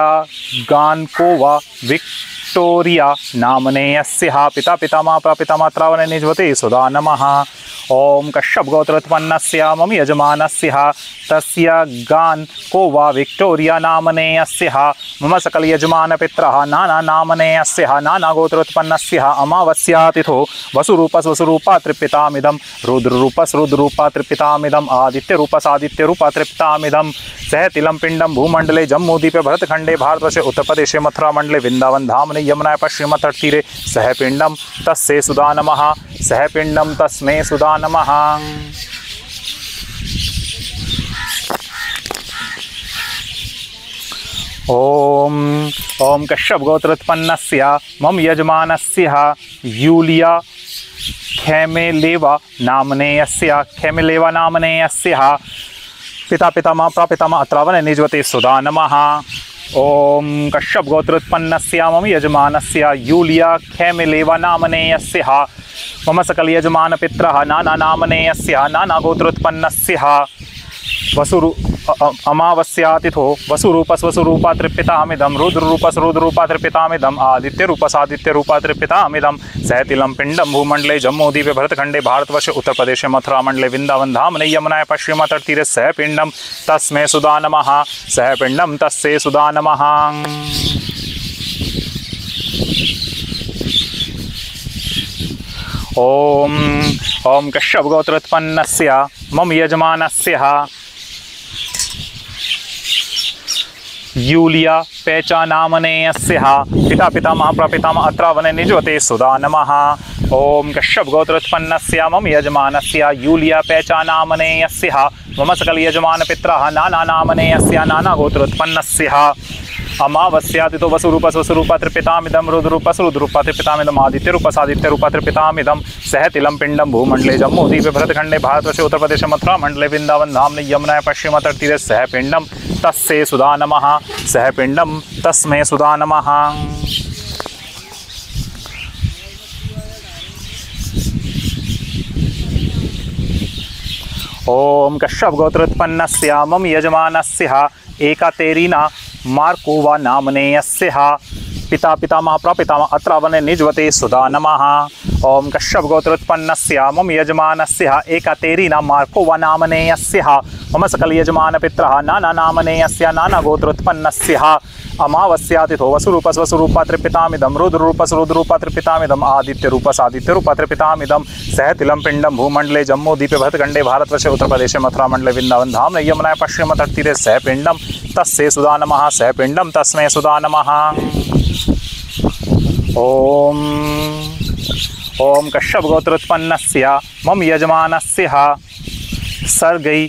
गानकोवा विक्टोरिया नामनेयस्य पिता पितामह प्रपितामह अत्रावने निजवते सुधा नमः। ओम कश्यप गोत्रोत्पन्नस्य मम यजमानस्य तस्य गानकोवा विक्टोरिया नामनेयस्य मम सकल यजमान पित्रः नानानामनेयस्य नानागोत्रोत्पन्नस्य अमावस्यातिथो वसुरूपा त्रिपितामिदं रुद्ररूपा त्रिपितामिदं आदित्यरूपा त्रिपितामिदं सहतिलं पिंडम भूमंडले जम्मूद्वीपे भरतखंडे भारतवर्षे उत्तर प्रदेशे मथुरा मंडले वृंदावन धामने यमुनाय पश्चिम तटतीरे सह पिंडम तस्से सुधा नमः सह पिंडम तस्मै सुधा नमः। ओम कश्यप गोत्रोत्पन्नस्य मम यजमानस्य यूलिया खेमेलेवा नामनेयस्य पिता पितामह प्रपितामह अत्रावने निजवते सुधा नमः। ओम कश्यप गोत्रोत्पन्नस्य मम यजमानस्य यूलिया खेमेलेवा नामनेयस्य मम सकल यजमान पित्रः नानानामनेयस्य नानागोत्रोत्पन्नस्य अमावस्यातिथो वसुरूपा त्रिपितामिदं रुद्ररूपा त्रिपितामिदं आदित्यरूपा त्रिपितामिदं सहतिलं पिंडम भूमंडले जम्मूद्वीपे भरतखंडे भारतवर्षे उत्तर प्रदेशे मथुरा मंडले वृंदावन धामने यमुनाय पश्चिम तटतीरे सह पिंडम तस्मै सुधा नमः सह पिंडम तस्से सुधा नमः। ओम कश्यप गोत्रोत्पन्नस्य मम यजमानस्य यूलिया पेचा नामनेयस्य पिता पितामह प्रपितामह अत्रावने निजवते सुधा नमः। ओम कश्यप गोत्रोत्पन्नस्य मम यजमानस्य यूलिया पेचा नामनेयस्य मम सकल यजमान पित्रः नानानामनेयस्य नानागोत्रोत्पन्नस्य अमावस्यातिथो वसुरूपा त्रिपितामिदं रुद्ररूपा त्रिपितामिदं आदित्यरूपा त्रिपितामिदं सहतिलं पिंडम भूमंडले जम्मूद्वीपे भरतखंडे भारतवर्षे उत्तर प्रदेशे मथुरा मंडले वृंदावन धामने यमुनाय पश्चिम तटतीरे सह पिंडम तस्से सुधा नमः सह पिंडम तस्मै सुधा नमः। ओम कश्यप गोत्रोत्पन्नस्य मम यजमानस्य एकातेरिना मार्कोवा नामनेयस्य पिता पितामह प्रपितामह अत्रावने निजवते सुधा नमः। ओम कश्यप गोत्रोत्पन्नस्य मम यजमानस्य एकतेरीना मार्कोवा नामनेयस्य मम सकल यजमान पित्रः नाना नामनेयस्य नाना गोत्रोत्पन्नस्य अमावस्यातिथो वसुरूपस्वसुरूपा त्रिपितामिदं रुद्ररूपस्रुद्रूपा त्रिपितामिदं आदित्यरूपसादित्यरूपा त्रिपितामिदं सहतिलं पिंडम भूमंडले जम्मूद्वीपे भरतखंडे भारतवर्षे उत्तरप्रदेशे मथुरामंडले वृंदावन धाम यमुनाय पश्चिमतटतीरे सह पिंडम तस्मै सुधा नमः। सह पिंडम तस्मै सुधा नमः। ओम कश्यप गोत्रोत्पन्नस्य मम यजमानस्य सर्गई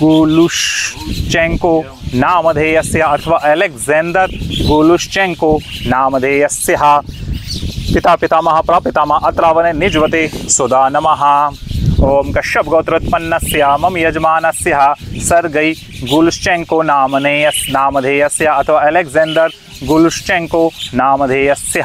गुलुश्चेंको नामधेयस्य अथवा अलेक्जेंडर गुलुश्चेंको नामधेयस्य पिता पितामह प्रपितामह अत्रावने निजवते सुधा नमः। ओम कश्यप गोत्रोत्पन्नस्य मम यजमानस्य सर्गई गुलुश्चेंको नामधेयस्य अथवा अलेक्जेंडर गुलुश्चेंको नामधेयस्य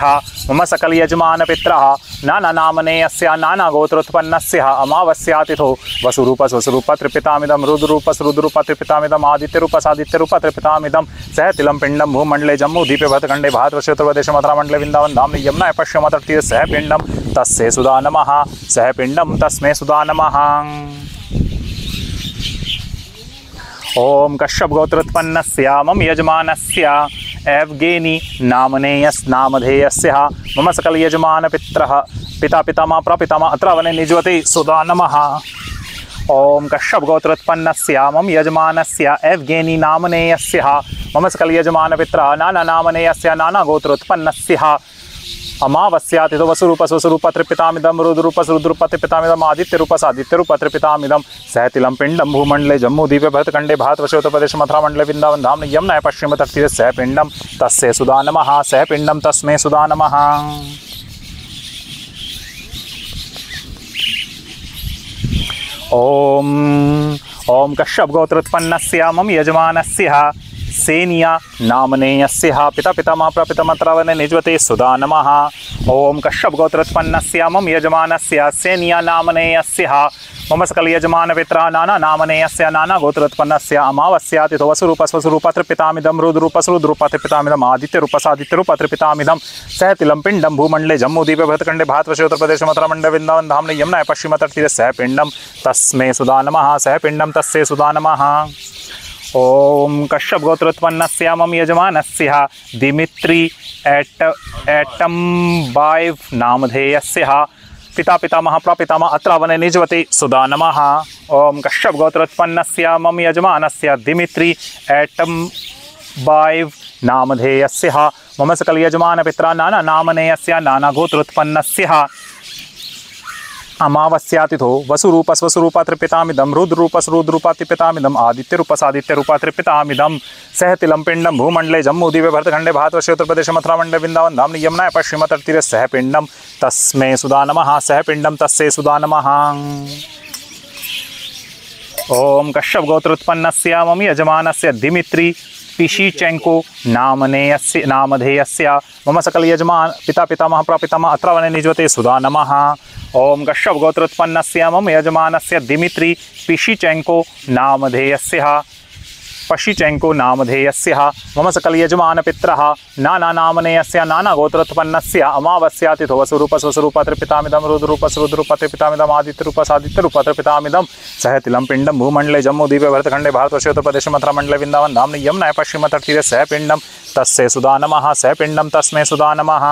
मम सकल यजमान पित्रः नाना नामनेयस्य नाना गोत्रोत्पन्नस्य अमावस्यातिथो वसुरूपस्वसुरूपा त्रिपितामिदं रुद्ररूपस्रुद्रूपा त्रिपितामिदं आदित्यरूपसादित्यरूपा त्रिपितामिदं सहतिलं पिंडम भूमंडले जम्मूद्वीपे भरतखंडे भारतवर्षे उत्तरप्रदेशे मथुरामंडले वृंदावन धाम यमुनाय पश्चिमतटतीरे सह पिंडम तस्मै सुधा नमः। सह पिंडम तस्मै सुधा नमः। ओम कश्यप गोत्रोत्पन्नस्य मम यजमानस्य एवगेनी नामधेयस्य मम सकल यजमान पित्रः पिता पितामह प्रपितामह अत्रावने निजवते सुधा नमः। ओम कश्यप गोत्रोत्पन्नस्य मम यजमानस्य एवगेनी नामनेयस्य मम सकल यजमान पित्रः नाना नामनेयस्य नाना गोत्रोत्पन्नस्य अमावस्यातिथो वसुरूपस्वसुरूपा त्रिपितामिदं रुद्ररूपस्रुद्रूपा त्रिपितामिदं आदित्यरूपसादित्यरूपा त्रिपितामिदं सहतिलं पिंडम भूमंडले जम्मूद्वीपे भरतखंडे भारतवर्षे उत्तरप्रदेशे मथुरामंडले वृंदावन धाम यमुनाय पश्चिमतटतीरे सह पिंडम तस्मै सुधा नमः। सह पिंडम तस्मै सुधा नमः। ओम कश्यप गोत्रोत्पन्नस्य मम यजमानस्य सेनिया नामनेयस्य पिता पितामह प्रपितामह अत्रावने निजवते सुधा नमः। ओम कश्यप गोत्रोत्पन्नस्य मम यजमानस्य सेनिया नामनेयस्य मम सकल यजमान पित्रः नाना नामनेयस्य नाना गोत्रोत्पन्नस्य अमावस्यातिथो वसुरूपस्वसुरूपा त्रिपितामिदं रुद्ररूपस्रुद्रूपा त्रिपितामिदं आदित्यरूपसादित्यरूपा त्रिपितामिदं सहतिलं पिंडम भूमंडले जम्मूद्वीपे भरतखंडे भारतवर्षे उत्तरप्रदेशे मथुरामंडले वृंदावन धाम यमुनाय पश्चिमतटतीरे सह पिंडम तस्मै सुधा नमः। सह पिंडम तस्मै सुधा नमः। ओम कश्यप गोत्रोत्पन्नस्य मम यजमानस्य दिमित्री एटम्बाइव नामधेयस्य पिता पितामह प्रपितामह अत्रावने निजवते सुधा नमः। ओम कश्यप गोत्रोत्पन्नस्य मम यजमानस्य दिमित्री एटम्बाइव नामधेयस्य मम सकल यजमान पित्रः नाना नामनेयस्य नाना गोत्रोत्पन्नस्य अमावस्यातिथो वसुरूपस्वसुरूपा त्रिपितामिदं रुद्ररूपस्रुद्रूपा त्रिपितामिदं आदित्यरूपसादित्यरूपा त्रिपितामिदं सहतिलं पिंडम भूमंडले जम्मूद्वीपे भरतखंडे भारतवर्षे उत्तरप्रदेशे मथुरामंडले वृंदावन धाम यमुनाय पश्चिमतटतीरे सह पिंडम तस्मै सुधा नमः। सह पिंडम तस्मै सुधा नमः। ओम कश्यप गोत्रोत्पन्नस्य मम यजमानस्य दिमित्री पिशीचेंको नामधेयस्य मम सकल यजमान पिता पितामह प्रपितामह अत्रावने निजवते सुधा नमः। ओम कश्यप गोत्रोत्पन्नस्य मम यजमानस्य दिमित्री पिशीचेंको नामधेयस्य मम सकल यजमान पित्रः नाना नामनेयस्य नाना गोत्रोत्पन्नस्य अमावस्यातिथो वसुरूपस्वसुरूपा त्रिपितामिदं रुद्ररूपस्रुद्रूपा त्रिपितामिदं आदित्यरूपसादित्यरूपा त्रिपितामिदं सहतिलं पिंडम भूमंडले जम्मूद्वीपे भरतखंडे भारतवर्षे उत्तरप्रदेशे मथुरामंडले वृंदावन धाम यमुनाय पश्चिमतटतीरे सह पिंडम तस्मै सुधा नमः। सह पिंडम तस्मै सुधा नमः।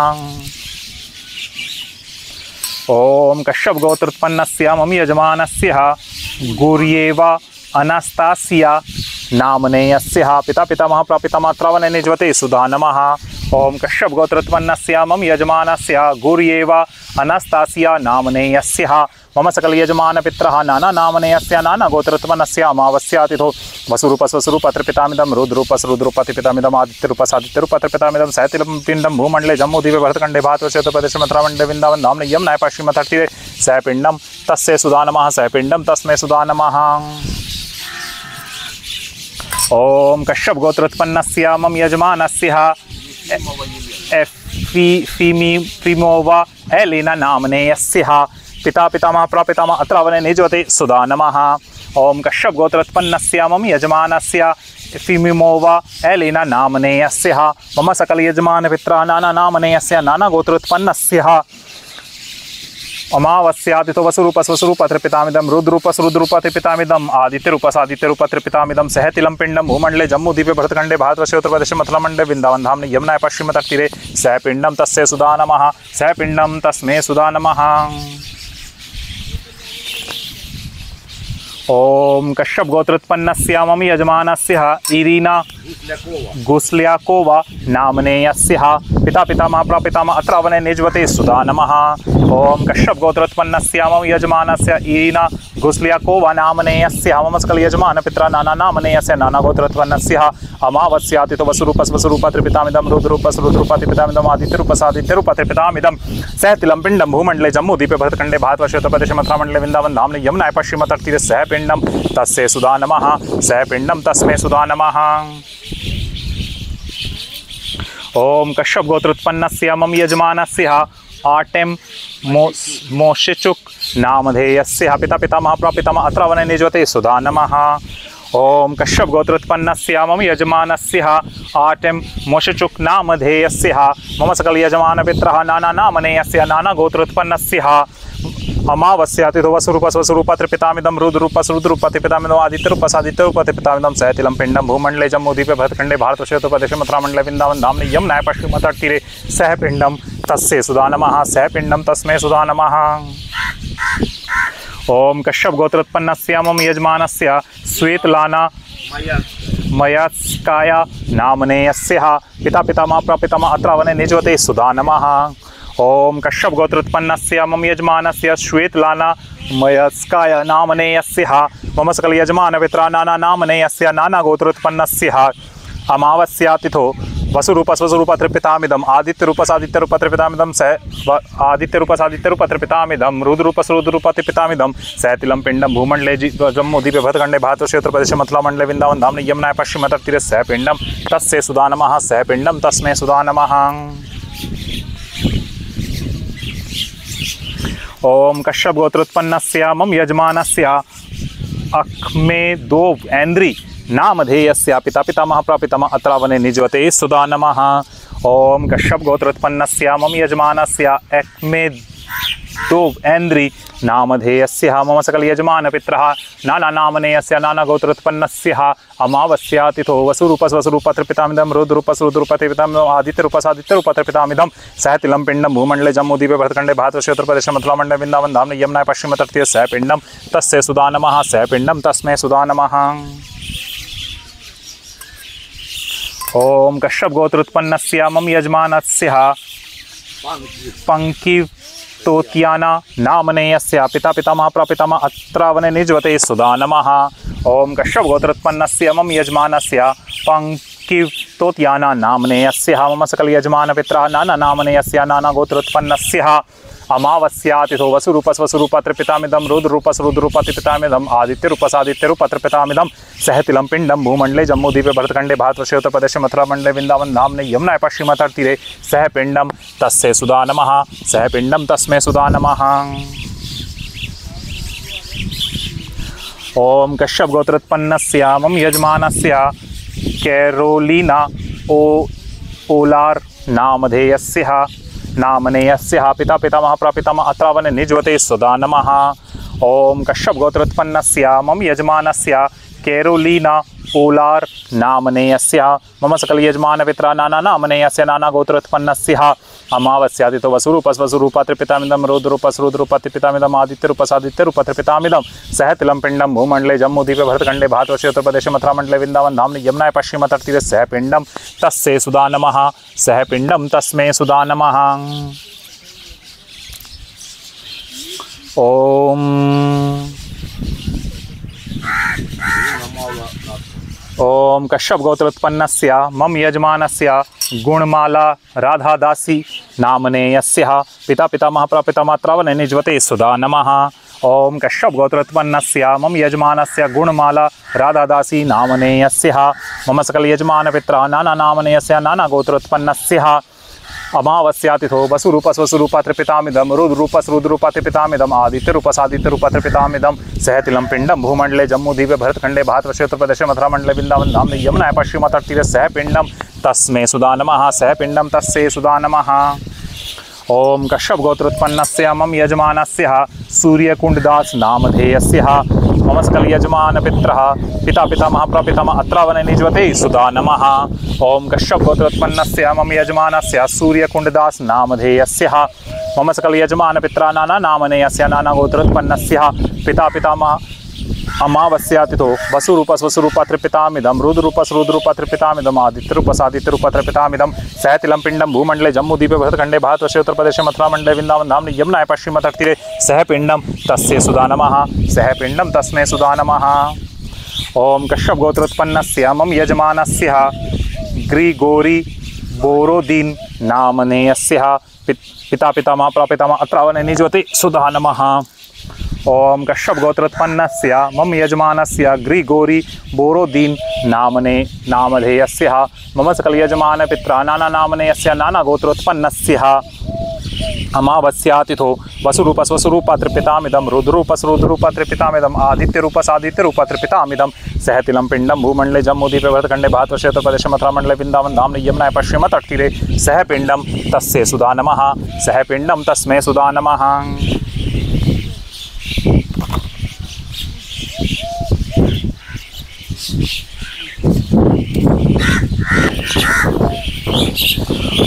ओम कश्यप गोत्रोत्पन्नस्य मम यजमानस्य गुर्येवा अनास्तासिया नामनेयस्य पिता पितामह प्रपितामह अत्रावने निजवते सुधा नमः। ओम कश्यप गोत्रोत्पन्नस्य मम यजमानस्य गुर्येवा अनास्तासिया नामनेयस्य मम सकल यजमान पित्रः नाना नामनेयस्य नाना गोत्रोत्पन्नस्य अमावस्यातिथो वसुरूपस्वसुरूपा त्रिपितामिदं रुद्ररूपस्रुद्रूपा त्रिपितामिदं आदित्यरूपसादित्यरूपा त्रिपितामिदं सहतिलं पिंडम भूमंडले जम्मूद्वीपे भरतखंडे भारतवर्षे उत्तरप्रदेशे मथुरामंडले वृंदावन धाम यमुनाय पश्चिमतटतीरे सह पिंडम तस्मै सुधा नमः। सह पिंडम तस्मै सुधा नमः। ओम कश्यप गोत्रोत्पन्नस्य मम यजमानस्य फिमोवा एलिना नामनेयस्य पिता पितामह प्रपितामह अत्रावने निजवते सुधा नमः। ओम कश्यप गोत्रोत्पन्नस्य मम यजमानस्य फिमिमोवा एलिना नामनेयस्य मम सकल यजमान पित्रा नाना नामनेयस्य नाना गोत्रोत्पन्नस्य अमावस्यातिथो वसुरूपस्वसुरूपत्रिपितामिदं रुद्रूपस्रुद्रूपत्रिपितामिदं आदित्यरूपसादित्यरूपत्रिपितामिदं सहतिलं पिण्डं भूमण्डले जम्मूद्वीपे भरतखण्डे भारतवर्षे उत्तरप्रदेशे मथुरामण्डले वृन्दावन धामने यमुनाय पश्चिमतटतीरे सह पिण्डं तस्य सुधा नमः सह पिण्डं तस्मै सुधा नमः। ओम कश्यप गोत्रोत्पन्नस्य मम यजमानस्य इरीना गुस्ल्याकोवा नामनेयस्य पिता पितामह प्रपितामह अत्रावने निजवते सुधा नमः। ओम कश्यप गोत्रोत्पन्नस्य मम यजमानस्य इरीना गुस्ल्याकोवा नामनेयस्य मम सकल यजमान पित्रा नाना नामनेयस्य नाना गोत्रोत्पन्नस्य अमावस्यातिथो वसुरूपस्वसुरूपत्रिपितामिदं रुद्रूपस्रुद्रूपत्रिपितामिदं आदित्यरूपसादित्यरूपत्रिपितामिदं सहतिलं पिण्डं भूमण्डले जम्मूद्वीपे भरतखण्डे भारतवर्षे उत्तरप्रदेशे मथुरामण्डले वृन्दावन धामने यमुनाय पश्चिमतटतीरे सह पिण्डं तस्य सुधा नमः सह पिण्डं तस्मै सुधा नमः। ओम कश्यप गोत्रोत्पन्नस्य मम यजमानस्य आटेम मोशिचुक नामधेयस्य पिता पितामह प्रपितामह अत्रावने निजवते सुधा नमः। ओम कश्यप गोत्रोत्पन्नस्य मम यजमानस्य आटेम मोशिचुक नामधेयस्य मम सकल यजमान पित्रः नाना नामनेयस्य नाना गोत्रोत्पन्नस्य अमावस्यातिथो वसुरूपस्वसुरूपत्रिपितामिदं रुद्रूपस्रुद्रूपत्रिपितामिदं आदित्यरूपसादित्यरूपत्रिपितामिदं सहतिलं पिण्डं भूमण्डले जम्मूद्वीपे भरतखण्डे भारतवर्षे उत्तरप्रदेशे मथुरामण्डले वृन्दावन धामने यमुनाय पश्चिमतटतीरे सह पिण्डं तस्य सुधा नमः सह पिण्डं तस्मै सुधा नमः। ओम कश्यप गोत्रोत्पन्नस्य मम यजमानस्य श्वेतलाना मयस्काया नामनेयस्य पिता पितामह प्रपितामह अत्रावने निजवते सुधा नमः। ओम कश्यप गोत्रोत्पन्नस्य मम यजमानस्य श्वेतलाना मयस्काय नामनेयस्य मम सकल यजमान पित्रा नाना नामनेयस्य नाना गोत्रोत्पन्नस्य अमावस्यातिथो वसुरूपस्वसुरूपत्रिपितामिदं आदित्यरूपसादित्यरूपत्रिपितामिदं आदित्यरूपसादित्यरूपत्रिपितामिदं रुद्रूपस्रुद्रूपत्रिपितामिदं सहतिलं पिण्डं भूमण्डले जम्मूद्वीपे भरतखण्डे भारतवर्षे उत्तरप्रदेशे मथुरामण्डले वृन्दावन धामने यमुनाय पश्चिमतटतीरे सह पिण्डं तस्य सुधा नमः सह पिण्डं तस्मै सुधा नमः। ओम कश्यप गोत्रोत्पन्नस्य मम यजमानस्य अख्मेदोव ऐन्द्री नामधेयस्य पिता पितामह प्रपितामह अत्रावने निजवते सुधा नमः। ओम कश्यप गोत्रोत्पन्नस्य मम यजमानस्य अख्मेदोव ऐन्द्री नामधेयस्य मम सकल यजमान पित्रः नाना नामनेयस्य नाना गोत्रोत्पन्नस्य अमावस्यातिथो वसुरूपस्वसुरूपत्रिपितामिदं रुद्रूपस्रुद्रूपत्रिपितामिदं आदित्यरूपसादित्यरूपत्रिपितामिदं सहतिलं पिण्डं भूमण्डले जम्मूद्वीपे भरतखण्डे भारतवर्षे उत्तरप्रदेशे मथुरामण्डले वृन्दावन धामने यमुनाय पश्चिमतटतीरे सह पिण्डं तस्य सुधा नमः सह पिण्डं तस्मै सुधा नमः। ओम कश्यप गोत्रोत्पन्नस्य मम यजमानस्य पंकितोत्याना नामनेयस्य पिता पितामह प्रपितामह अत्रावने निजवते सुधा नमः। ओम कश्यप गोत्रोत्पन्नस्य मम यजमानस्य पंकितोत्याना नामनेयस्य मम सकल यजमान पित्रः नाना नामनेयस्य नाना गोत्रोत्पन्नस्य अमावस्यातिथो वसुरूपस्वसुरूपत्रिपितामिदं रुद्रूपस्रुद्रूपत्रिपितामिदं आदित्यरूपसादित्यरूपत्रिपितामिदं सहतिलं पिण्डं भूमण्डले जम्मूद्वीपे भरतखण्डे भारतवर्षे उत्तरप्रदेशे मथुरामण्डले वृन्दावन धामने यमुनाय पश्चिमतटतीरे सह पिण्डं तस्य सुधा नमः सह पिण्डं तस्मै सुधा नमः। ओम कश्यप गोत्रोत्पन्नस्य मम यजमानस्य कैरोलिना ओलार नामधेयस्य नामनेयस्य पिता पितामह प्रपितामह अत्रावने निजवते सुधा नमः। ओम कश्यप गोत्रोत्पन्नस्य मम यजमानस्य कैरोलिना ओलार नामनेयस्य मम सकल यजमान पित्रा नाना नामनेयस्य नाना गोत्रोत्पन्नस्य अमावस्यातिथो वसुरूपस्वसुरूपत्रिपितामिदं रुद्रूपस्रुद्रूपत्रिपितामिदं आदित्यरूपसादित्यरूपत्रिपितामिदं सहतिलं पिण्डं भूमण्डले जम्मूद्वीपे भरतखण्डे भारतवर्षे उत्तरप्रदेशे मथुरामण्डले वृन्दावन धामने यमुनाय पश्चिमतटतीरे सह पिण्डं तस्य सुधा नमः सह पिण्डं तस्मै सुधा नमः। ओम कश्यप गोत्रोत्पन्नस्य मम यजमानस्य गुणमाला राधादासी नामनेयस्य पिता पितामह प्रपितामह अत्रावने निजवते सुधा नमः। ओम कश्यप गोत्रोत्पन्नस्य मम यजमानस्य गुणमाला राधादासी नामनेयस्य मम सकल यजमान पित्रः नाना नामनेयस्य नाना गोत्रोत्पन्नस्य अमावस्यातिथो वसुरूपस्वसुरूपा त्रिपितामिदं रुद्रूपस्रुद्रूपा त्रिपितामिदं आदित्यरूपसादित्यरूपा त्रिपितामिदं सहतिलं पिण्डं भूमण्डले जम्मूद्वीपे भरतखण्डे भारतवर्षे उत्तरप्रदेशे मथुरामण्डले वृन्दावन धाम यमुनाय पश्चिमतटतीरे सह पिण्डं तस्मै सुधा नमः सह पिण्डं तस्यै सुधा नमः। ओम कश्यप गोत्रोत्पन्नस्य मम यजमानस्य सूर्यकुंडदास नामधेयस्य मम सकल यजमान पित्रः पिता पितामह प्रपितामह अत्रावन निजवते सुधा नमः। ओम कश्यप गोत्रोत्पन्नस्य मम यजमानस्य सूर्यकुंडदास नामधेयस्य मम सकल यजमान पित्रा नाना नामनेयस्य नाना गोत्रोत्पन्नस्य पिता पितामह अमावस्यातिथो वसुरूपस्वसुरूपा त्रिपितामिदं रुद्रूपस्रुद्रूपा त्रिपितामिदं आदित्यरूपसादित्यरूपा त्रिपितामिदं सहतिलं पिण्डं भूमण्डले जम्मूद्वीपे भरतखण्डे भारतवर्षे उत्तरप्रदेशे मथुरामण्डले वृन्दावन धाम यमुनाय पश्चिमतटतीरे सह पिण्डं तस्यै सुधा नमः सह पिण्डं तस्मै सुधा नमः। ओम कश्यप गोत्रोत्पन्नस्य मम यजमानस्य ग्रिगोरी बोरोदीन नामनेयस्य पिता पितामह प्रपितामह अत्रावन निजवते सुधा नमः। ओम कश्यप गोत्रोत्पन्नस्य मम यजमानस्य ग्रिगोरी बोरोदीन नामधेयस्य मम सकल यजमान पित्रा नाना नामनेयस्य नाना गोत्रोत्पन्नस्य अमावस्यातिथो वसुरूपस्वसुरूपा त्रिपितामिदं रुद्रूपस्रुद्रूपा त्रिपितामिदं आदित्यरूपसादित्यरूपा त्रिपितामिदं सहतिलं पिण्डं भूमण्डले जम्मूद्वीपे भरतखण्डे भारतवर्षे उत्तरप्रदेशे मथुरामण्डले वृन्दावन धाम यमुनाय पश्चिमतटतीरे सह पिण्डं तस्यै सुधा नमः सह पिण्डं तस्मै सुधा नमः।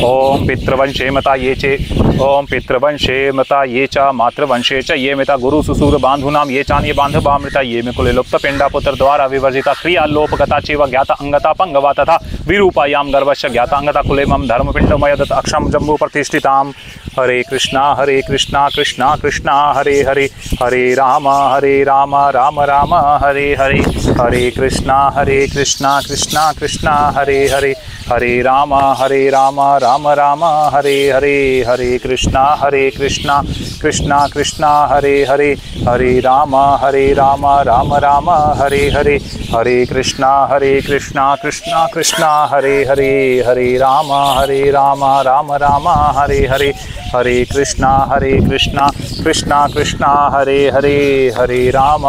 ओम पितृवंशे मता ये चे ओम पितृवंशे मता ये च मातृवंशे च ये मिता गुरु सुसूर बांधूनाम ये चान्ये बांधवामृता ये मे कुले लुप्त पिंडा पुत्र द्वारा विवर्जिता क्रिया लोपगता चेव ज्ञाता अंगता पंगवा तथा विरूपायाम गर्भस्य ज्ञाता अंगता कुले मम धर्मपिंडमय दत्त अक्षम जम्बू प्रतिष्ठिताम। हरे कृष्णा कृष्णा कृष्णा हरे हरे हरे राम राम राम हरे हरे हरे कृष्णा कृष्णा कृष्णा हरे हरे हरे राम राम राम हरे हरे हरे कृष्णा कृष्णा कृष्णा हरे हरे हरे राम राम राम हरे हरे हरे कृष्णा कृष्णा कृष्णा हरे हरे हरे राम राम राम हरे हरे हरे कृष्णा कृष्णा कृष्णा हरे हरे हरे राम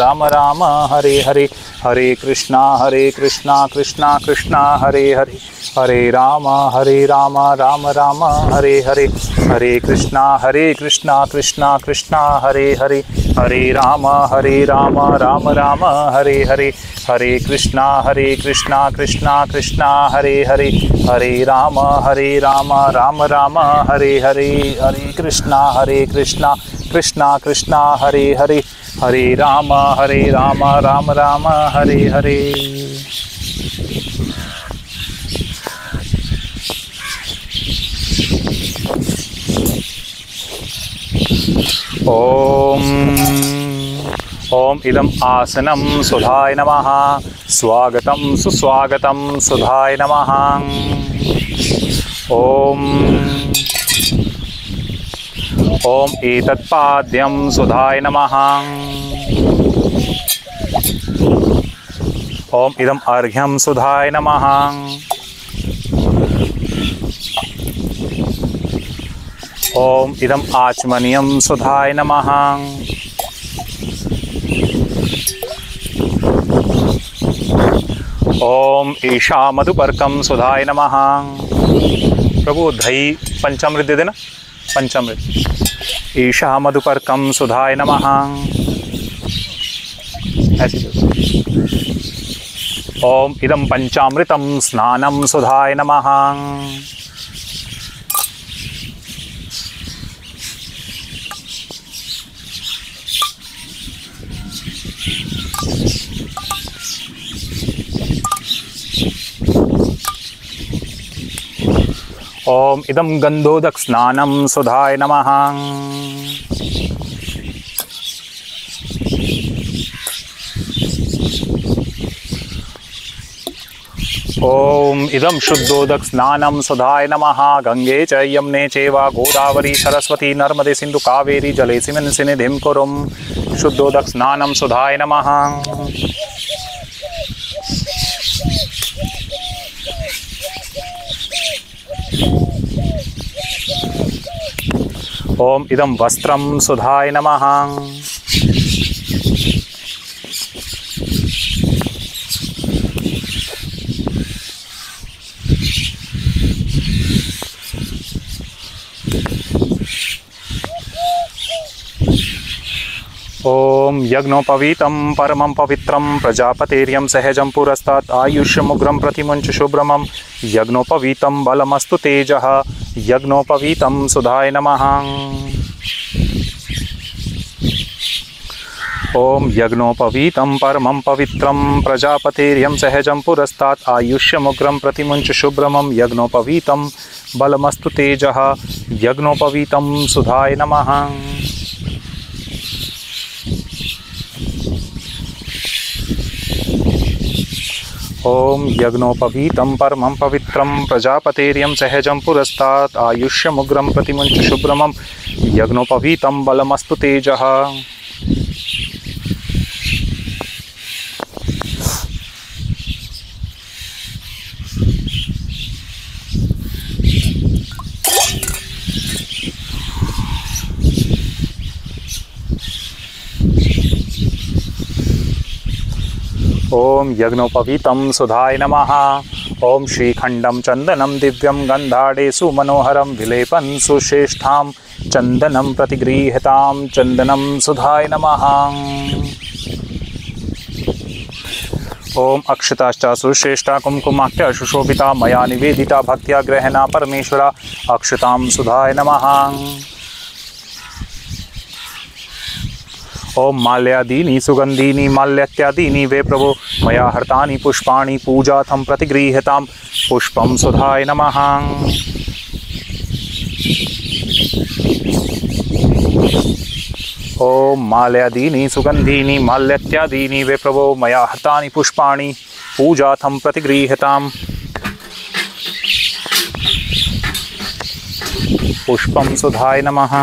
राम राम हरे हरे हरे कृष्णा कृष्णा कृष्णा हरे हरे हरे राम राम राम हरे हरे हरे कृष्णा कृष्णा कृष्णा हरे हरे हरे राम राम राम हरे हरे हरे कृष्णा कृष्णा कृष्णा हरे हरे हरे राम राम राम हरे हरे हरे कृष्णा कृष्णा कृष्णा हरे हरे हरे राम राम राम हरे हरे। ओम इदम आसनम सुधाय नमः स्वागतम सुस्वागतम सुधाय नमः। ओम एतत्पाद्यम सुधाय नमः। ओम इदम अर्घ्यम सुधाय नमः। ओम इदम आचमनीयम सुधाय नमः। ओम ईशा मधुपर्कम सुधाय नमः। प्रभु दही पंचामृत दे देना, पंचामृत। ईशा मधुपर्कम सुधाय नमः। ऐसे ओम इदम पंचामृतम स्नानम सुधाय नमः। ओम इदम गंधोदक स्नानम सुधाय नमः। ओम इदम शुद्धोदक स्नानम सुधाय नमः। गंगे च यमुने चैव गोदावरी सरस्वती नर्मदे सिंधु कावेरी जलेऽस्मिन् सन्निधिं कुरुम। शुद्धोदक स्नानम सुधाय नमः। ओम इदं वस्त्रं सुधाय नमः। ओम यज्ञोपवीतं परमं पवित्रं प्रजापतेर्यं सहजं पुरस्तात् आयुष्यमुग्रं प्रतिमुञ्च शुभ्रमं यज्ञोपवीतं बलमस्तु तेजः यज्ञोपवीतं सुधाय नमः। ओम यज्ञोपवीतं परमं पवित्रं प्रजापतेर्यं सहजं पुरस्तात् आयुष्यमुग्रं प्रतिमुञ्च शुभ्रमं यज्ञोपवीतं बलमस्तु तेजः यज्ञोपवीतं सुधाय नमः। ओम यज्ञोपवीतं परमं पवित्रं प्रजापतेर्यं सहजं पुरस्तात् आयुष्यमुग्रं प्रतिमुञ्च शुभ्रमं यज्ञोपवीतं बलमस्तु तेजः। ओम यज्ञोपवीतं सुधाय नमः। ओम श्रीखंडं चंदनं दिव्यं गंधाडेषु मनोहरं विलेपन् सुश्रेष्ठां चंदनं प्रतिगृह्यतां चंदनं सुधाय नमः। ओम अक्षताश्च सुश्रेष्ठा कुमकुमाख्या सुशोभिता मया निवेदिता भक्त्या ग्रहणा परमेश्वरा अक्षतां सुधाय नमः। ओम माल्यादीनि सुगंधीनि माल्यात्यादीनि वे प्रभो मया हर्तानि पुष्पाणि पूजार्थं प्रतिगृह्यतां पुष्पं सुधाय नमः। ओम माल्यादीनि सुगंधीनि माल्यात्यादीनि वे प्रभो मया हर्तानि पुष्पाणि पूजार्थं प्रतिगृह्यतां पुष्पं सुधाय नमः।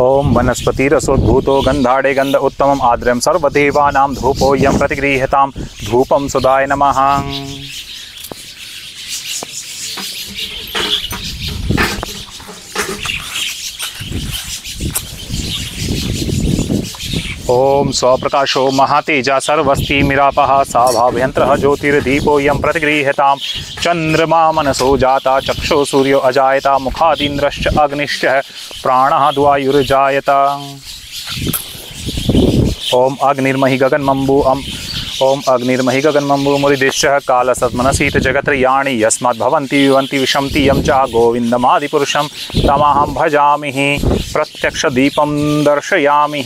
ओम वनस्पतिरसोद्भूतो गंधाडे गंध उत्तमम् आद्रं सर्वदेवानां धूपोऽयं प्रतिगृह्यतां धूपं सुधाय नमः। ओम स्वप्रकाशो महातेजा सर्वस्ति मिरापः सा भावयंत्रः ज्योतिर्दीपोऽयं प्रतिगृह्यतां चंद्रमा मनसो जाता चक्षो सूर्यो अजायता मुखादिन्द्रश्च अग्निश्च प्राणः द्वायुर्जायता। ओम अग्निर्महि गगनमम्बु ओम अग्निर्महि गगनमम्बु मुरिदिश्यः कालसद्मनसीत जगत्रयाणि यस्माद्भवन्ति विवन्ति विशन्ति यं च गोविन्दमादिपुरुषं तमहं भजामि प्रत्यक्षदीपं दर्शयामि।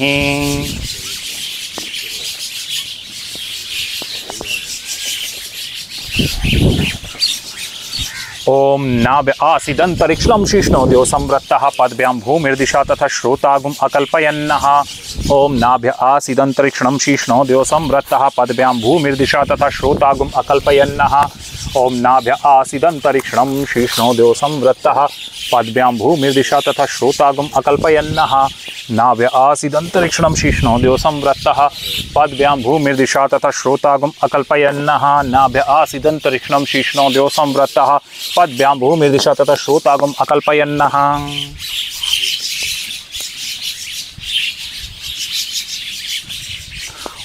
ओम नाभ्य आसीदंतरिक्षणं शीर्ष्णोदयो संवृत्तः पद्भ्यां भूमिर्दिशा तथा श्रोतागुम अकल्पयन्नः। ओम नाभ्य आसीदंतरिक्षणं शीर्ष्णोदयो संवृत्तः पद्भ्यां भूमिर्दिशा तथा श्रोतागुम अकल्पयन्नः। ओम नाभ्य आसीदंतरिक्षणं शीर्ष्णोदयो संवृत्तः पद्भ्यां भूमिर्दिशा तथा श्रोतागुम अकल्पयन्नः। नाभ्य आसीदंतरिक्षणं शीर्ष्णोदयो संवृत्तः पद्भ्यां भूमिर्दिशा तथा श्रोतागुम अकल्पयन्नः। नाभ्य आसीदंतरिक्षणं शीर्ष्णोदयो संवृत्तः पद्भ्यां भूमिर्दिशा तथा श्रोतागुम अकल्पयन्नः।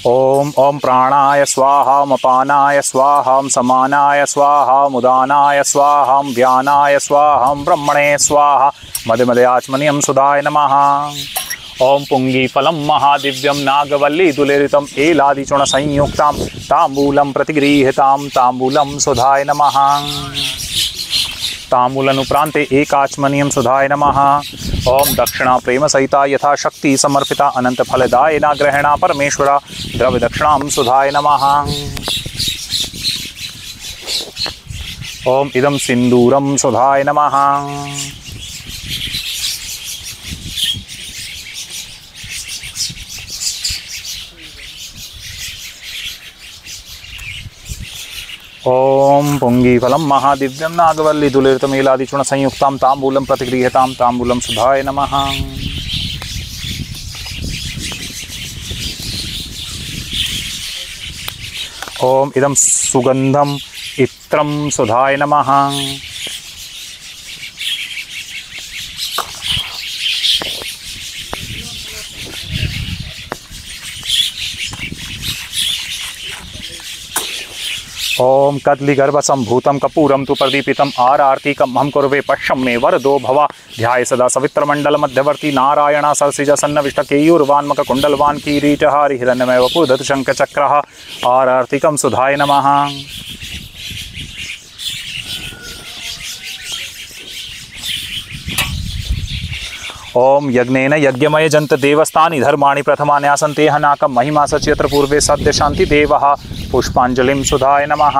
ओम ओम प्राणाय स्वाहा मपानाय स्वाहा समानाय स्वाहा मुदानाय स्वाहा व्यानाय स्वाहा ब्रह्मणे स्वाहा मद मदयाचमनियं सुधाय नमः। ओम पुंगीफलं महादिव्यं नागवल्ली दुलेरितं एलादिचूर्ण संयुक्तां तांबूलं प्रतिगृह्यतां तांबूलं सुधाय नमः। तांबूलानुप्रान्ते एकाचमनियं सुधाय नमः। ओम दक्षिणा प्रेम सहिता यथा शक्ति समर्पिता अनंत फलदायिना ग्रहणा परमेश्वरा द्रव्य दक्षिणां सुधाय नमः। ओम इदं सिंदूरं सुधाय नमः। ओम पुंगीफलं महादिव्यं नागवल्ली दुलितमेलादिचूर्ण संयुक्तां ताम्बूलं प्रतिगृह्यतां ताम्बूलं सुधाय नमः। ओम इदं सुगंधम इत्रं सुधाय नमः। ओम कदलीगर्भ संभूतं कपूरं तु प्रदीपितं आरतीकं हम कुर्वे पश्यं मे वरदो भवा। ध्याये सदा सवित्रमण्डल मध्यवर्ती नारायण सरसिज सन्नविष्ट केयूरवान्मक कुण्डलवान् किरीटहारि हिरण्यमय वपुर्धत शङ्खचक्रः आरतीकं सुधाय नमः। ओम यज्ञेन यज्ञमय जंत देवस्थानि धर्माणि प्रथमानि आसन् तेह नाकं महिमा सच्यत्र पूर्वे सद्य शांति देवः पुष्पांजलिं सुधाय नमः।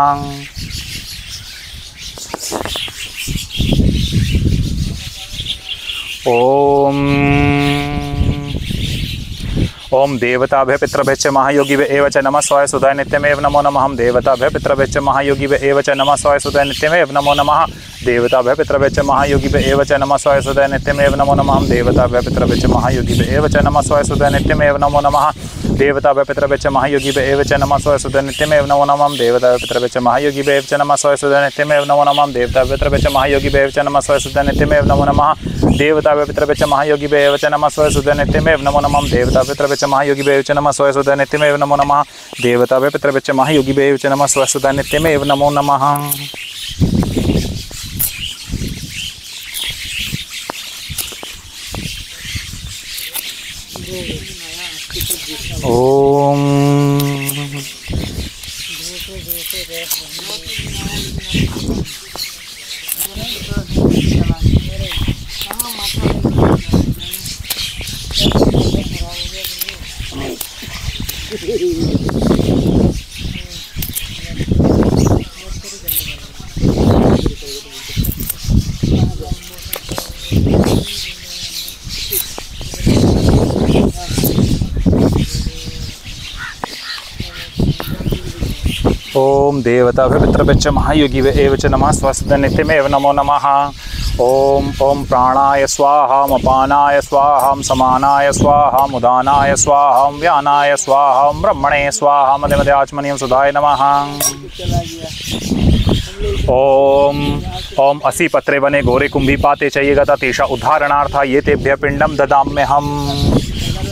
ओम देवताभ्य पितृभ्यश्च महायोगिभ्य एव च नमः स्वाय सुधाय नित्यमेव नमो नमः। हम देवताभ्य पितृभ्यश्च महायोगिभ्य एव च नमः स्वाय सुधाय नित्यमेव नमो नमः। देवताभ्य पितृभ्यश्च महायोगिभ्य एव च नमः स्वाय सुधाय नित्यमेव नमो नमः। हम देवताभ्य पितृभ्यश्च महायोगिभ्य एव च नमः स्वाय सुधाय नित्यमेव नमो नमः। देवताभ्य पितृभ्यश्च महायोगिभ्य एव च नमः स्वाय सुधाय नित्यमेव नमो नमः। देवताभ्य पितृभ्यश्च महायोगिभ्य एव च नमः स्वाय सुधाय नित्यमेव नमो नमः। देवताभ्य पितृभ्यश्च महायोगिभ्य एव च नमः स्वाय सुधाय नित्यमेव नमो नमः। देवताभ्य पितृभ्यश्च महायोगिभ्य एव च नमः स्वाय सुधाय नित्यमेव नमो नमः। देवताभ्य पितृभ्यश्च महायोगिभ्य एव च नमः स्वाय सुधाय नित्यमेव नमो नमः। देवताभ्य पितृभ्यश्च महायोगिभ्य एव च नमः स्वाय सुधाय नित्यमेव नमो नमः। ओम ओम देवताभ्य पितृभ्यश्च महायोगिभ्य एव च नमः स्वस्ति नित्यमेव नमो नमः। ओम ओम प्राणाय स्वाहा अपानाय स्वाहा समानाय स्वाहा उदानाय स्वाहा व्यानाय स्वाहा ब्रह्मणे स्वाहा मध्य मध्य आचमनीयं सुधाय नमः। ओम ओम असि पत्रे वने घोरे कुंभी पाते चाहिए गता तेषा उद्धारणार्था ये तेभ्य पिंडम ददाम्यहम्।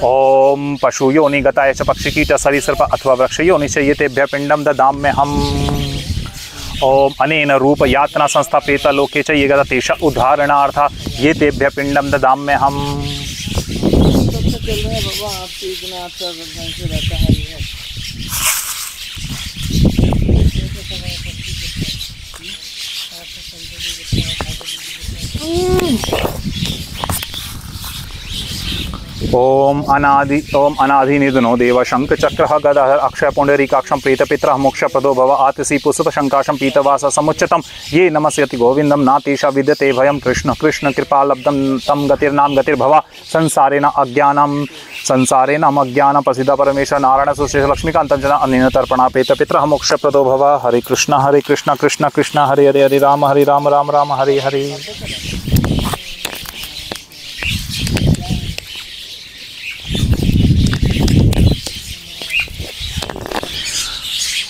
ओम पशु योनि गताय च पक्षी कीट सरीसृप अथवा वृक्ष योनि च ये तेभ्य पिंडम ददाम्यहम्। ओम अनेन रूप यातना संस्थापित लोके च ये गता तेषा उद्धारणार्था ये तेभ्य पिंडम ददाम्यहम्। ओम अनादि निधनो देव शंख चक्रः गदाधर अक्षय पुंडरीकाक्षं प्रीतपित्रः मोक्षप्रदो भव आतिशी पुसुत शंकाशं पीतवास समुच्यतं ये नमस्यति गोविंदं नातेषा विद्यते भयं कृष्ण कृष्ण कृपालब्धं तम गतिर्नाम गतिर्भव संसारेण अज्ञानं प्रसिद्ध परमेश्वर नारायण सुशेष लक्ष्मीकान्तं जना अनेन तर्पणापेत पितरः मोक्षप्रदो भव। हरे कृष्ण कृष्ण कृष्ण हरे हरे हरे राम राम राम हरे हरे।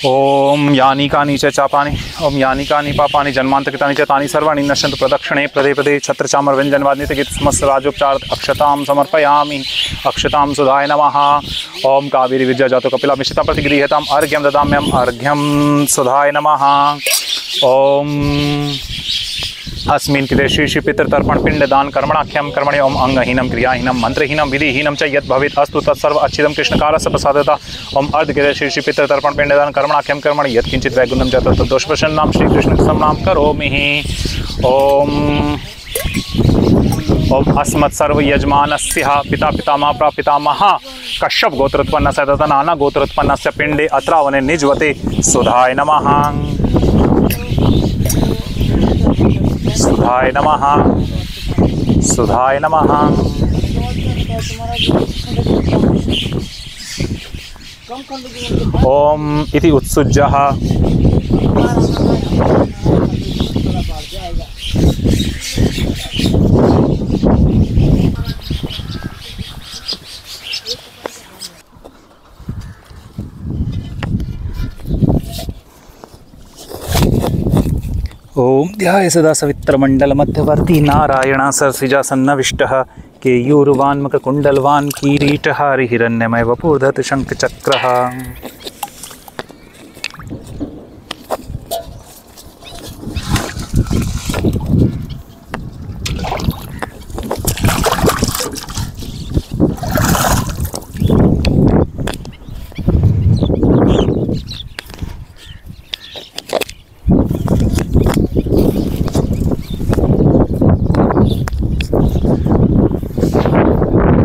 ओम यानी कानि च चापानि ओम यानी कानि पापानि जन्मान्तरितानि च तानि सर्वाणि नश्यन्तु प्रदक्षिणे पदे पदे छत्रचामर व्यञ्जनवादितगीत समस्त राजोपचार अक्षतां समर्पयामि। अक्षतां सुधाय नमः। ओम कावेरी विद्या जातो कपिला मिश्रिता प्रतिगृह्यताम् अर्घ्यं ददाम्यहम् अर्घ्यं सुधाय नमः। ओम अस्मिन् कृते श्री पितृतर्पण पिंडदान कर्मणाख्यं कर्मणि ओम अंगहीनं क्रियाहीनं मंत्रहीनं विधिहीनं च यत् भवेत् अस्तु तत्सर्व अच्छिदं कृष्णकालस्य प्रसादता। ओम अर्ध कृते श्री पितृतर्पण पिंडदान कर्मणाख्यं कर्मणि यत् किंचित् वैगुण्यं च तद्दोषप्रशन्नां श्रीकृष्णसमनां करोमि। ओम ओम अस्मत् सर्व यजमानस्य पिता पितामह प्रपितामह कश्यप गोत्रोत्पन्नस्य तथा नाना गोत्रोत्पन्नस्य पिंडे अत्रावने निजवते सुधाय नमः। सुधाय नमः सुधाय नमः। ओम इति उत्सुज्यः ओम ध्याये सदा सवित्रमंडल मध्यवर्ती Narayan सरसिजासन्नविष्टः केयूरवान्मकुण्डलवान् किरीटहारि Hiranyamaya वपुर्धत शङ्खचक्रः।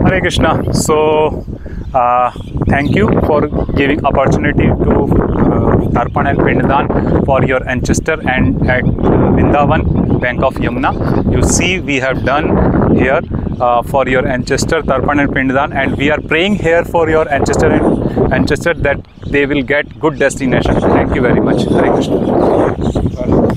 Hare Krishna. So thank you for giving opportunity to Tarpan and Pinddan for your ancestor and at Vrindavan bank of Yamuna. You see we have done here for your ancestor Tarpan and Pinddan, and we are praying here for your ancestor and ancestor that they will get good destination. Thank you very much. Hare Krishna.